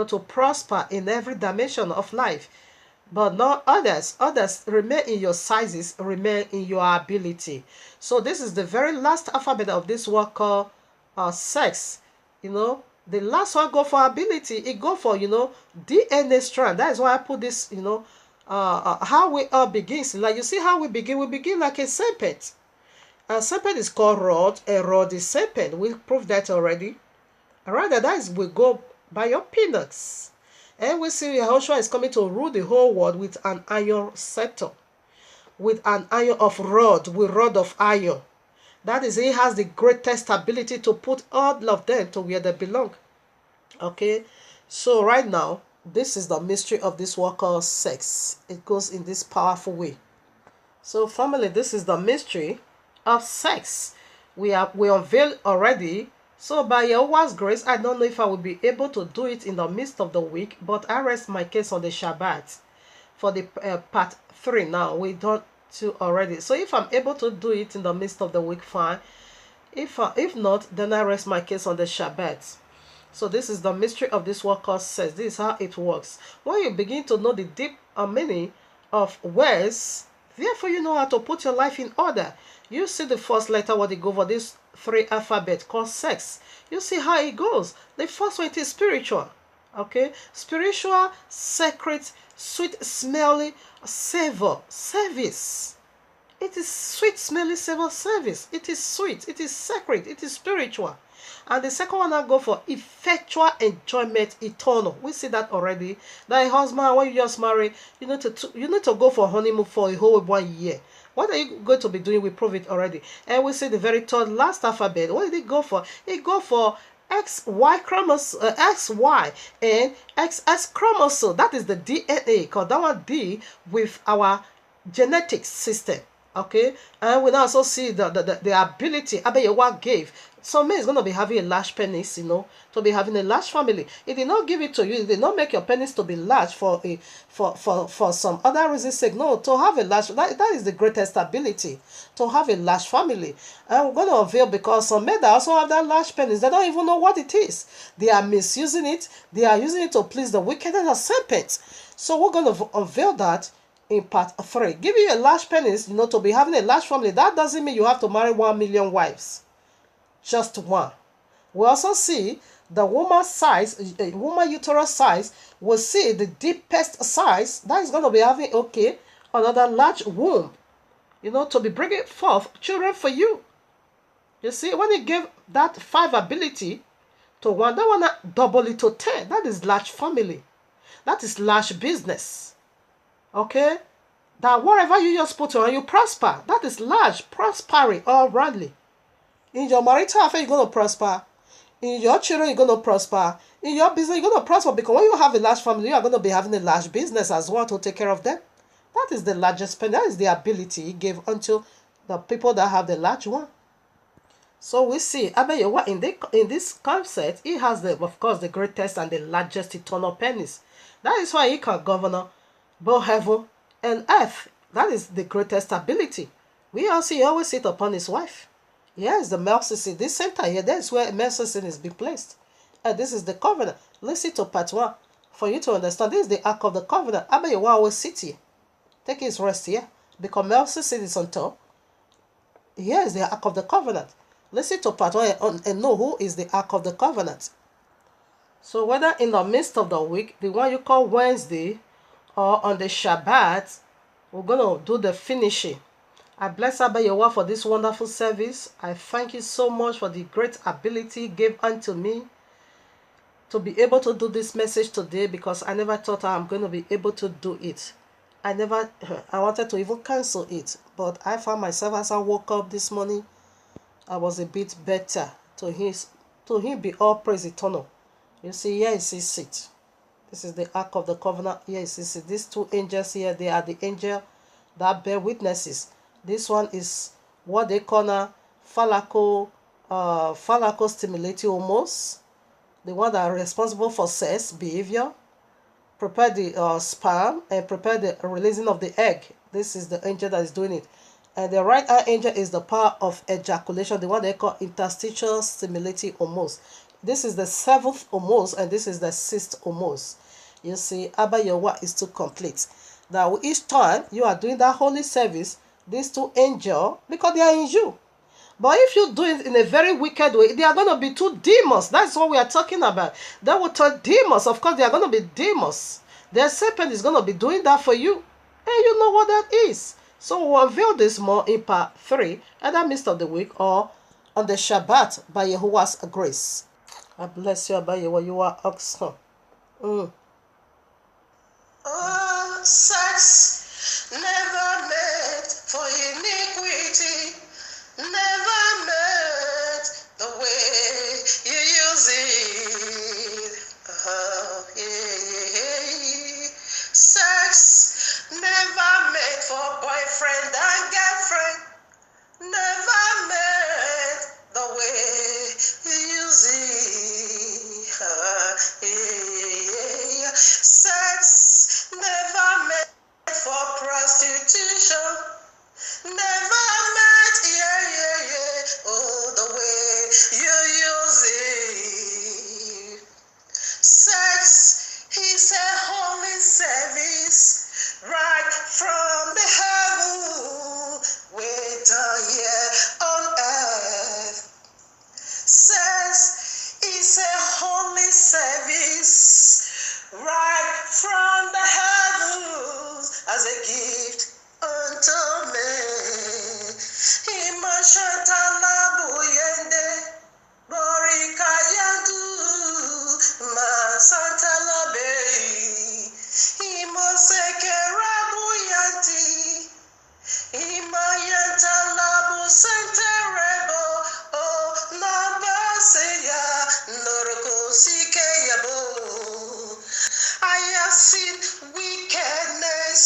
Speaker 1: to prosper in every dimension of life. But not others. Others remain in your sizes, remain in your ability. So this is the very last alphabet of this word called sex. The last one go for ability. It go for, DNA strand. That is why I put this, how we all begins. Like you see how we begin like a serpent. A serpent is called rod. A rod is serpent. We proved that already. Rather, that is we go by your peanuts. And we see Yahushua is coming to rule the whole world with an iron scepter, with an iron of rod, with rod of iron. That is, he has the greatest ability to put all of them to where they belong. Okay, so right now, this is the mystery of this word called sex. It goes in this powerful way. So family, this is the mystery of sex. We unveiled already. So by Yahuwah's grace, I don't know if I will be able to do it in the midst of the week, but I rest my case on the Shabbat for the part 3 now. We done 2 already. So if I'm able to do it in the midst of the week, fine. If not, then I rest my case on the Shabbat. So this is the mystery of this word called sex. This is how it works. When you begin to know the deep meaning of words, therefore you know how to put your life in order. You see the first letter what they go for this 3 alphabet called sex. You see how it goes. The first one, it is spiritual. Okay, spiritual, sacred, sweet, smelly, savor, service. It is sweet, smelly, savor, service. It is sweet. It is sacred. It is spiritual. And the second one I go for effectual enjoyment eternal. We see that already. That a husband, when you just marry, you need to go for honeymoon for a whole 1 year. What are you going to be doing? We prove it already. And we see the very third last alphabet. What did it go for? It go for XY chromosome, XY and XX chromosome. That is the DNA. Because that one D with our genetic system. Okay, and we now also see the ability Abba Yahuwah gave. Some men is going to be having a large penis, to be having a large family. He did not give it to you. He did not make your penis to be large for some other reason's sake. No, to have a large, that is the greatest ability, to have a large family. And we're going to unveil because some men that also have that large penis, they don't even know what it is. They are misusing it. They are using it to please the wicked and the serpents. So we're going to unveil that in part 3. Give you a large penis, to be having a large family. That doesn't mean you have to marry 1 million wives. Just one. We also see the woman's size, woman uterus size. We'll see the deepest size that is going to be having another large womb, to be bringing forth children for you. You see, when he gave that 5 ability to one, that one double it to 10. That is large family. That is large business. Okay, that whatever you just put on, you prosper. That is large, prospering all roundly. In your marital affair, you're going to prosper. In your children, you're going to prosper. In your business, you're going to prosper, because when you have a large family, you are going to be having a large business as well to take care of them. That is the largest pen. That is the ability he gave unto the people that have the large one. So we see Abayewa in this concept, he has of course the greatest and the largest eternal penis. That is why he can govern both heaven and earth. That is the greatest ability. We also he always sit upon his wife. Yes, the mercy seat. This center here, that's where mercy seat is being placed. And this is the covenant. Listen to part 1 for you to understand. This is the ark of the covenant. Abayewa always sit here. Take his rest here. Because mercy seat is on top. Here is the ark of the covenant. Listen to part 1 and know who is the ark of the covenant. So whether in the midst of the week, the one you call Wednesday, or on the Shabbat, we're going to do the finishing. I bless Abayewa for this wonderful service. I thank you so much for the great ability you gave unto me to be able to do this message today, because I never thought I'm going to be able to do it. I wanted to even cancel it, but I found myself as I woke up this morning, I was a bit better. To him be all praise eternal. You see, here is his seat. This is the ark of the covenant. Here is his seat. These two angels here, they are the angel that bear witnesses. This one is what they call now phallico stimulating hormones, the one that are responsible for sex behavior, prepare the sperm, and prepare the releasing of the egg. This is the angel that is doing it. And the right eye angel is the power of ejaculation, the one they call interstitial stimulating hormones. This is the 7th hormones, and this is the 6th hormones. You see, Abayewa is to complete. Now, each time you are doing that holy service, these two angels, because they are in you. But if you do it in a very wicked way, they are going to be two demons. That's what we are talking about. They will turn demons. Of course, they are going to be demons. Their serpent is going to be doing that for you. And you know what that is. So we'll unveil this more in part 3, either midst of the week or on the Shabbat by YAHUAH'S grace. I bless you, Abayewa. You are awesome.
Speaker 2: Oh, sex never meant for iniquity, never meant the way you use it. Yeah. Sex never meant for boyfriend and girlfriend, never meant the way you use it. Yeah. Sex never meant for prostitution, never meant, oh, the way you use it. Sex is a holy service right from the heaven, way down here on earth. Sex is a holy service right from the heavens as a gift unto me. Imashantala Borika Yandu Masantala Imoseke Rabuyanti Imayantalabu Santarebo Oh Nabaseya Noroko Sikeyabo. I have seen wickedness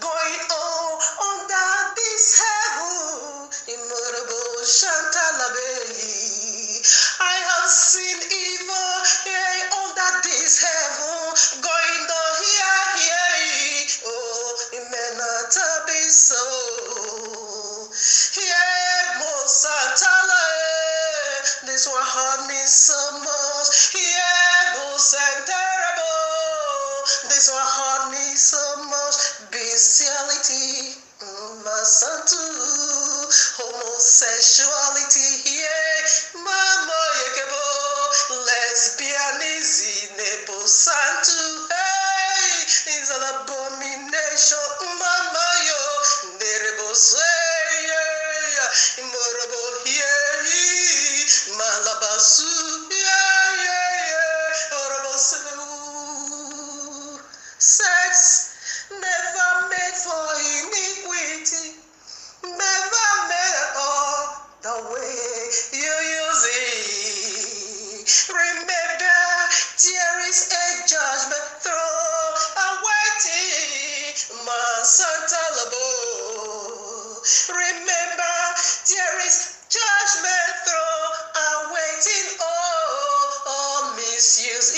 Speaker 2: going on under this heaven. Imurabo Shantalabe. I have seen evil under this heaven going on here. Oh, it may not be so. Yeah, Mosantala. This one hurt me so much. Yeah, Mosantara. This one hurt me so much. Bestiality, Masantu, homosexuality, yeah, Mama Yakebo, lesbianism, Nebo Santu, hey, is an abomination, Mama Yo, Nerebo say, yeah, Morabo here, Malabasu, yeah, Orabo sex never made for iniquity, never made at all the way you Remember, there is judgment throne awaiting all misuse.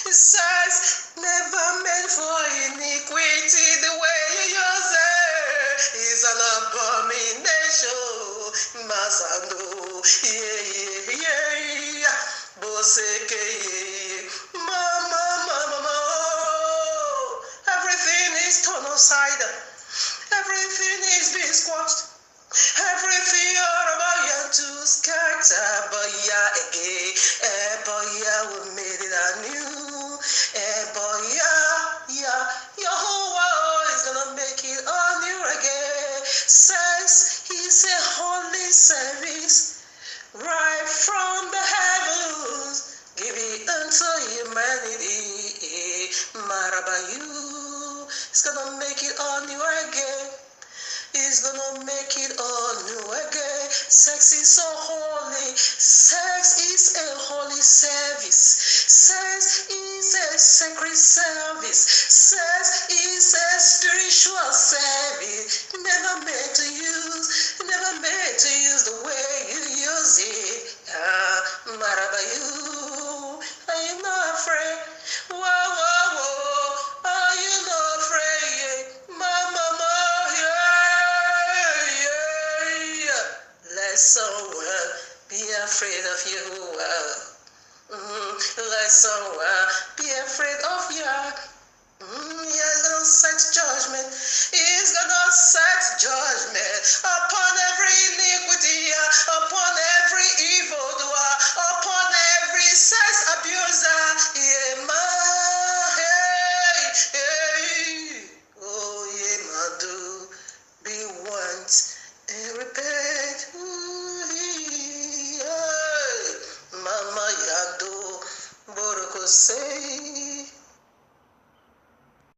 Speaker 2: It says, never meant for iniquity. The way you use it is an abomination. Masando, yeah. Boseke, mama. Everything is turned upside. Everything is being squashed. Everything about you to scatter, but yeah, again, but yeah, we made it anew. But yeah, Yahuwah is gonna make it anew again. Says he's a holy service right from the heavens, give it unto humanity. Marabayu is gonna make it anew again. He's gonna make it all new again. Sex is so holy. Sex is a holy service. Sex is a sacred service. Sex is a spiritual service. Never meant to use. Never meant to use the way you use it. Marabayu, are you not afraid? Whoa. Are you not afraid? Mama, let someone be afraid of you. Let someone be afraid of you. He's gonna set judgment. He's gonna set judgment upon every iniquity, upon every evil doer, upon every sex abuser. Yeah, oh, yeah, Madu, be once and repent. Mama Yado, Boroko say.